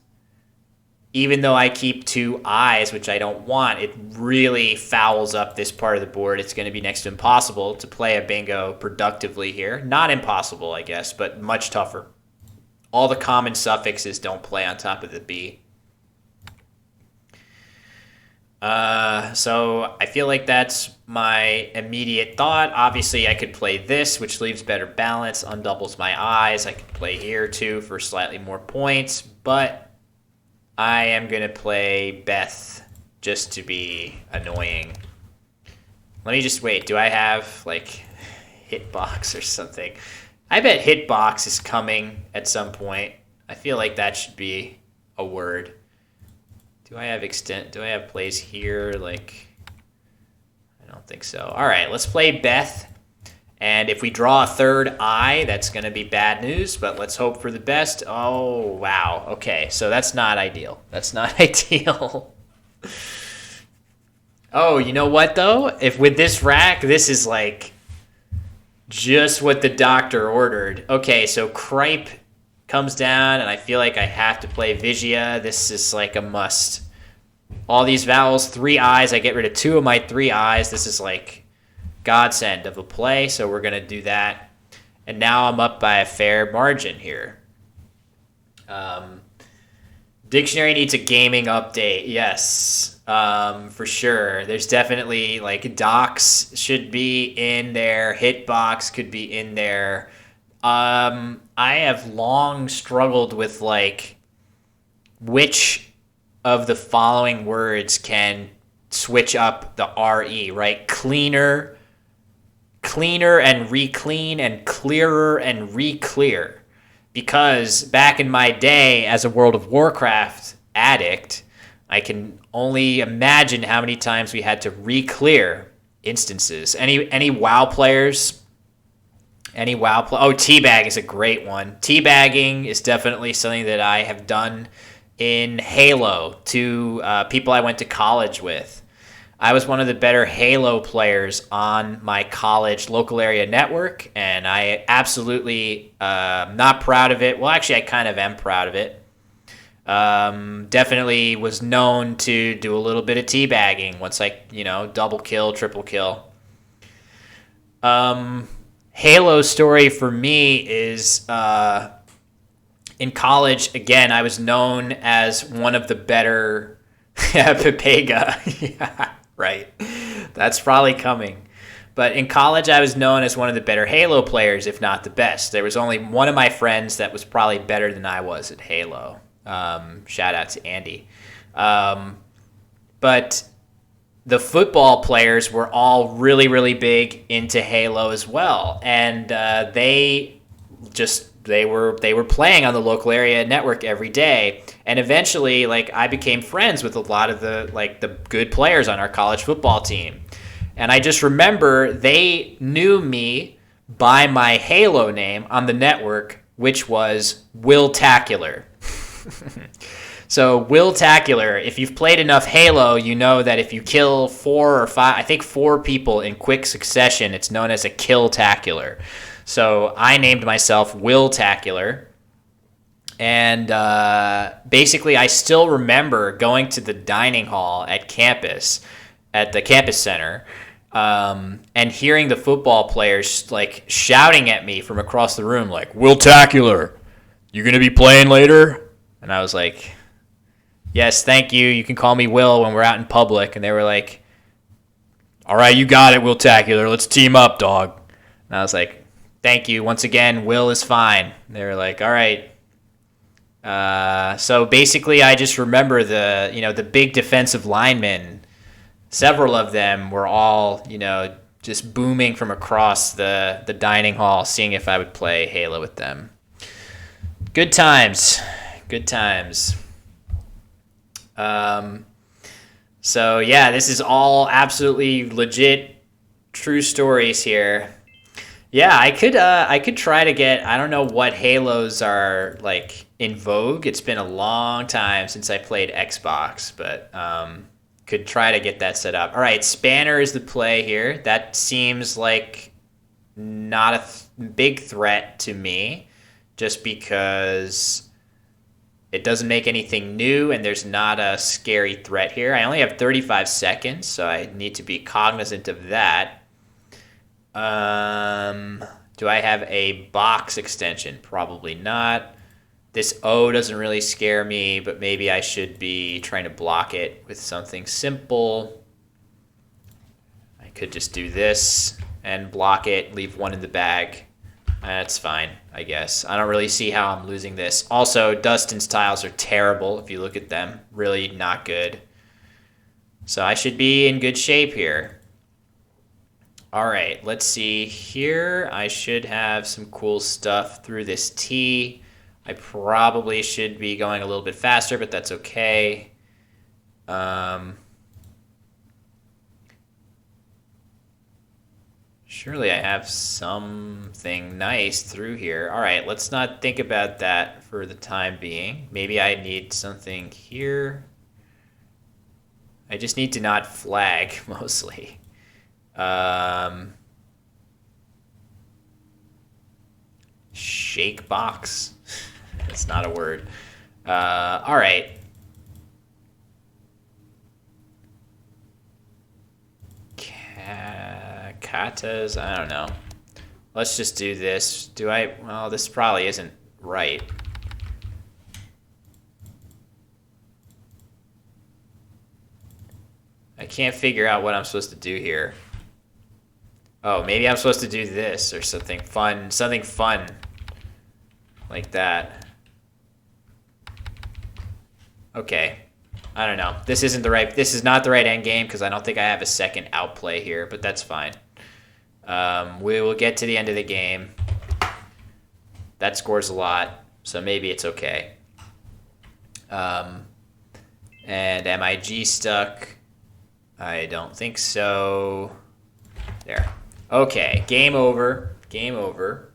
even though I keep 2 I's, which I don't want, it really fouls up this part of the board. It's going to be next to impossible to play a bingo productively here. Not impossible, I guess, but much tougher. All the common suffixes don't play on top of the B. So I feel like that's my immediate thought. Obviously, I could play this, which leaves better balance, undoubles my I's. I could play here, too, for slightly more points, but I am going to play Beth just to be annoying. Let me just wait. Do I have, like, Hitbox or something? I bet Hitbox is coming at some point. I feel like that should be a word. Do I have plays here? Like, I don't think so. All right, let's play Beth. And if we draw a 3rd I, that's going to be bad news, but let's hope for the best. Oh, wow. Okay, so that's not ideal. That's not ideal. Oh, you know what, though? If with this rack, this is like just what the doctor ordered. Okay, so Cripe comes down, and I feel like I have to play Vigia. This is like a must. All these vowels, 3 I's. I get rid of 2 of my 3 I's. This is like godsend of a play, so we're going to do that. And now I'm up by a fair margin here. Dictionary needs a gaming update. Yes, for sure. There's definitely, like, docs should be in there. Hitbox could be in there. I have long struggled with, like, which of the following words can switch up the RE, right? Cleaner and re-clean, and clearer and re-clear. Because back in my day as a World of Warcraft addict, I can only imagine how many times we had to re-clear instances. Any WoW players? Oh, teabag is a great one. Teabagging is definitely something that I have done in Halo to people I went to college with. I was one of the better Halo players on my college local area network, and I absolutely not proud of it. Well, actually, I kind of am proud of it. Definitely was known to do a little bit of teabagging once I, double kill, triple kill. Halo story for me is in college, again, I was known as one of the better Pepega. Yeah. Right. That's probably coming. But in college, I was known as one of the better Halo players, if not the best. There was only one of my friends that was probably better than I was at Halo. Shout out to Andy. But the football players were all really, really big into Halo as well. And they just they were playing on the local area network every day, and eventually like I became friends with a lot of the good players on our college football team. And I just remember they knew me by my Halo name on the network, which was Will Tacular. So Will Tacular, if you've played enough Halo, you know that if you kill 4 or 5, I think 4 people in quick succession, it's known as a kill tacular. So I named myself Will Tacular. And basically, I still remember going to the dining hall at campus, at the campus center, and hearing the football players like shouting at me from across the room, like, "Will Tacular, you gonna be playing later?" And I was like, "Yes, thank you. You can call me Will when we're out in public." And they were like, "All right, you got it, Will Tacular. Let's team up, dog." And I was like, "Thank you. Once again, Will is fine." And they were like, "All right." So basically, I just remember the big defensive linemen. Several of them were all, just booming from across the dining hall, seeing if I would play Halo with them. Good times. Good times. So yeah, this is all absolutely legit, true stories here. Yeah, I could try to get, I don't know what Halos are like in vogue. It's been a long time since I played Xbox, but could try to get that set up. All right, Spanner is the play here. That seems like not a big threat to me, just because it doesn't make anything new and there's not a scary threat here. I only have 35 seconds, so I need to be cognizant of that. Do I have a box extension? Probably not. This O doesn't really scare me, but maybe I should be trying to block it with something simple. I could just do this and block it, leave 1 in the bag. That's fine, I guess. I don't really see how I'm losing this. Also, Dustin's tiles are terrible if you look at them. Really not good. So I should be in good shape here. All right, let's see here. I should have some cool stuff through this T. I probably should be going a little bit faster, but that's okay. Surely I have something nice through here. All right, let's not think about that for the time being. Maybe I need something here. I just need to not flag, mostly. Shake box. That's not a word. All right. Katas, I don't know. Let's just do this. Well, this probably isn't right. I can't figure out what I'm supposed to do here. Oh, maybe I'm supposed to do this or something fun like that. Okay. I don't know. This is not the right end game because I don't think I have a second outplay here, but that's fine. We will get to the end of the game. That scores a lot, so maybe it's okay. And am I G stuck? I don't think so. There. Okay, game over. Game over.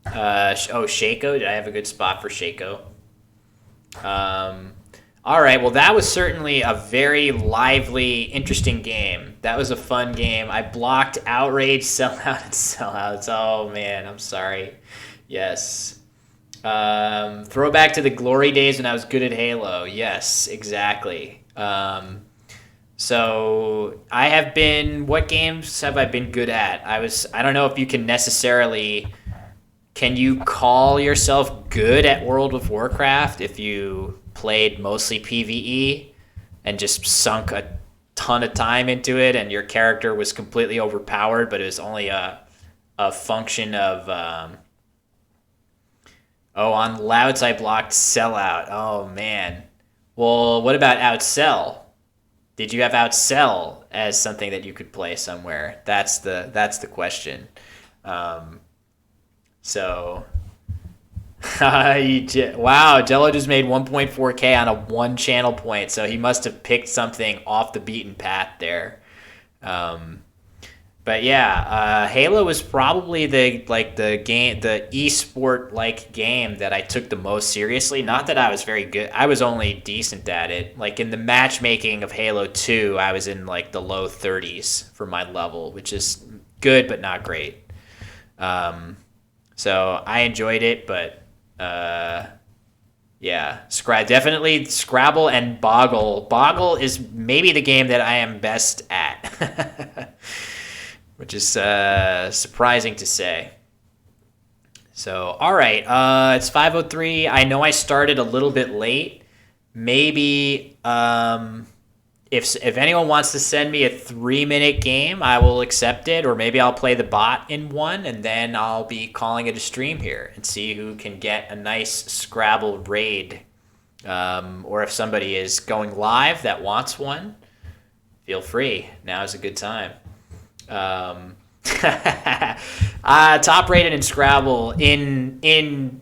Shaco. Did I have a good spot for Shaco? All right, well, that was certainly a very lively, interesting game. That was a fun game. I blocked Outrage, Sellout, and Sellouts. Oh, man, I'm sorry. Yes. Throwback to the glory days when I was good at Halo. Yes, exactly. So I have been, what games have I been good at? I don't know if you can necessarily, can you call yourself good at World of Warcraft if you played mostly PvE and just sunk a ton of time into it and your character was completely overpowered, but it was only a function of, on Louts I blocked Sellout. Oh, man. Well, what about Outsell? Did you have Outsell as something that you could play somewhere? That's the question. So Wow, Jello just made 1.4K on a one channel point, so he must have picked something off the beaten path there. Um, but yeah, Halo was probably the game, the esport like game that I took the most seriously. Not that I was very good; I was only decent at it. Like in the matchmaking of Halo 2, I was in like the low 30s for my level, which is good but not great. Um, so I enjoyed it, but uh, yeah, definitely Scrabble and Boggle. Boggle is maybe the game that I am best at, which is surprising to say. So, all right, it's 5:03. I know I started a little bit late. Maybe if anyone wants to send me a 3-minute game, I will accept it, or maybe I'll play the bot in one, and then I'll be calling it a stream here and see who can get a nice Scrabble raid. Or if somebody is going live that wants one, feel free. Now is a good time. Um, top rated in Scrabble in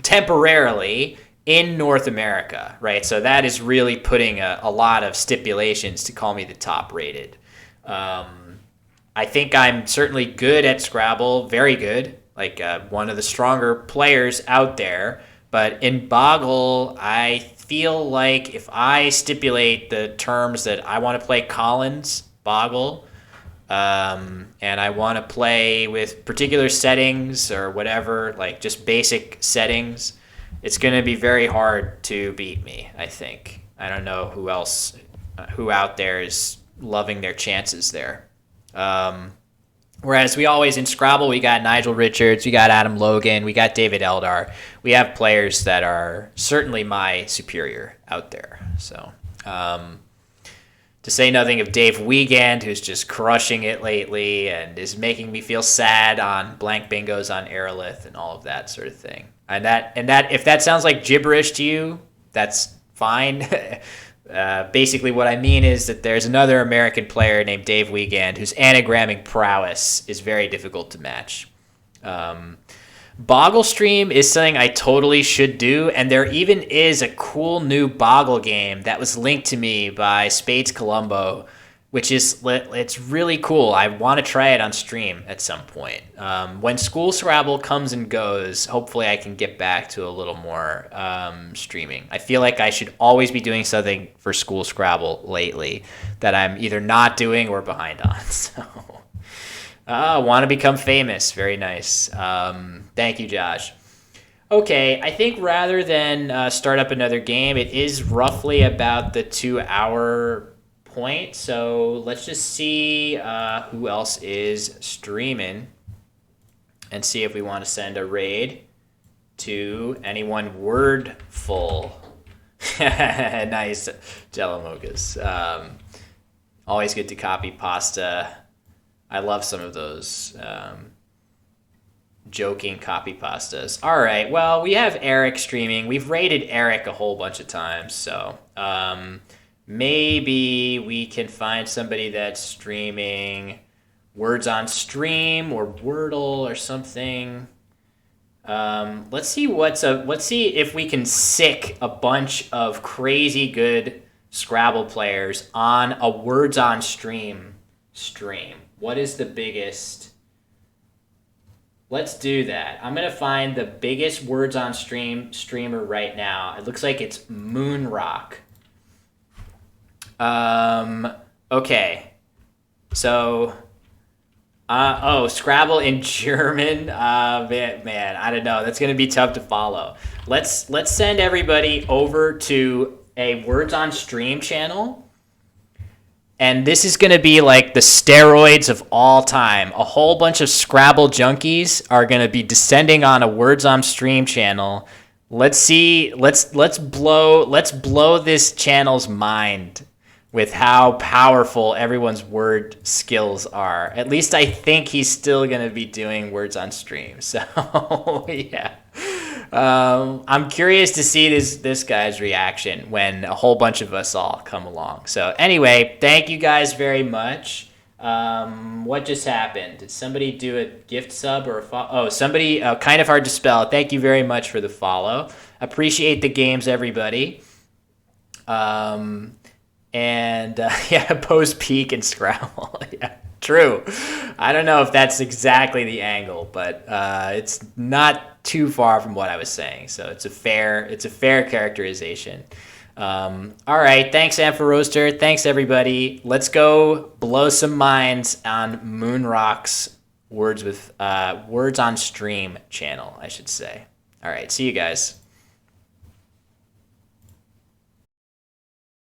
temporarily in North America, right? So that is really putting a lot of stipulations to call me the top rated. I think I'm certainly good at Scrabble, very good, like one of the stronger players out there. But in Boggle, I feel like if I stipulate the terms that I want to play Collins Boggle, and I want to play with particular settings or whatever, like just basic settings, it's going to be very hard to beat me, I think. I don't know who out there is loving their chances there. Whereas we always in Scrabble, we got Nigel Richards, we got Adam Logan, we got David Eldar. We have players that are certainly my superior out there. So, to say nothing of Dave Wiegand, who's just crushing it lately and is making me feel sad on blank bingos on Aerolith and all of that sort of thing. And that if that sounds like gibberish to you, that's fine. Basically, what I mean is that there's another American player named Dave Wiegand whose anagramming prowess is very difficult to match. Boggle Stream is something I totally should do, and there even is a cool new Boggle game that was linked to me by Spades Colombo, which is it's really cool. I want to try it on stream at some point. When School Scrabble comes and goes, hopefully I can get back to a little more streaming. I feel like I should always be doing something for School Scrabble lately that I'm either not doing or behind on. So, want to become famous. Very nice. Thank you, Josh. Okay, I think rather than start up another game, it is roughly about the 2 hour point. So let's just see who else is streaming and see if we want to send a raid to anyone wordful. Nice, Jello Mochas. Always good to copy pasta. I love some of those joking copy pastas. All right, well, we have Eric streaming. We've rated Eric a whole bunch of times, so maybe we can find somebody that's streaming Words on Stream or Wordle or something. Let's see if we can sick a bunch of crazy good Scrabble players on a Words on Stream stream. What is the biggest? Let's do that. I'm going to find the biggest Words on Stream streamer right now. It looks like it's Moonrock. Okay. So, Scrabble in German. Man, I don't know. That's going to be tough to follow. Let's send everybody over to a Words on Stream channel. And this is going to be like the steroids of all time. A whole bunch of Scrabble junkies are going to be descending on a Words on Stream channel. Let's see. Let's blow this channel's mind with how powerful everyone's word skills are. At least I think he's still going to be doing Words on Stream. So, yeah. I'm curious to see this guy's reaction when a whole bunch of us all come along. So anyway, thank you guys very much. What just happened? Did somebody do a gift sub or a follow? Oh, somebody, kind of hard to spell. Thank you very much for the follow. Appreciate the games, everybody. Um, and yeah, post peak and Scrabble. Yeah, true. I don't know if that's exactly the angle, but it's not too far from what I was saying. So it's a fair characterization. All right, thanks, Ampho Roaster. Thanks, everybody. Let's go blow some minds on Moonrock's Words on Stream channel, I should say. All right, see you guys.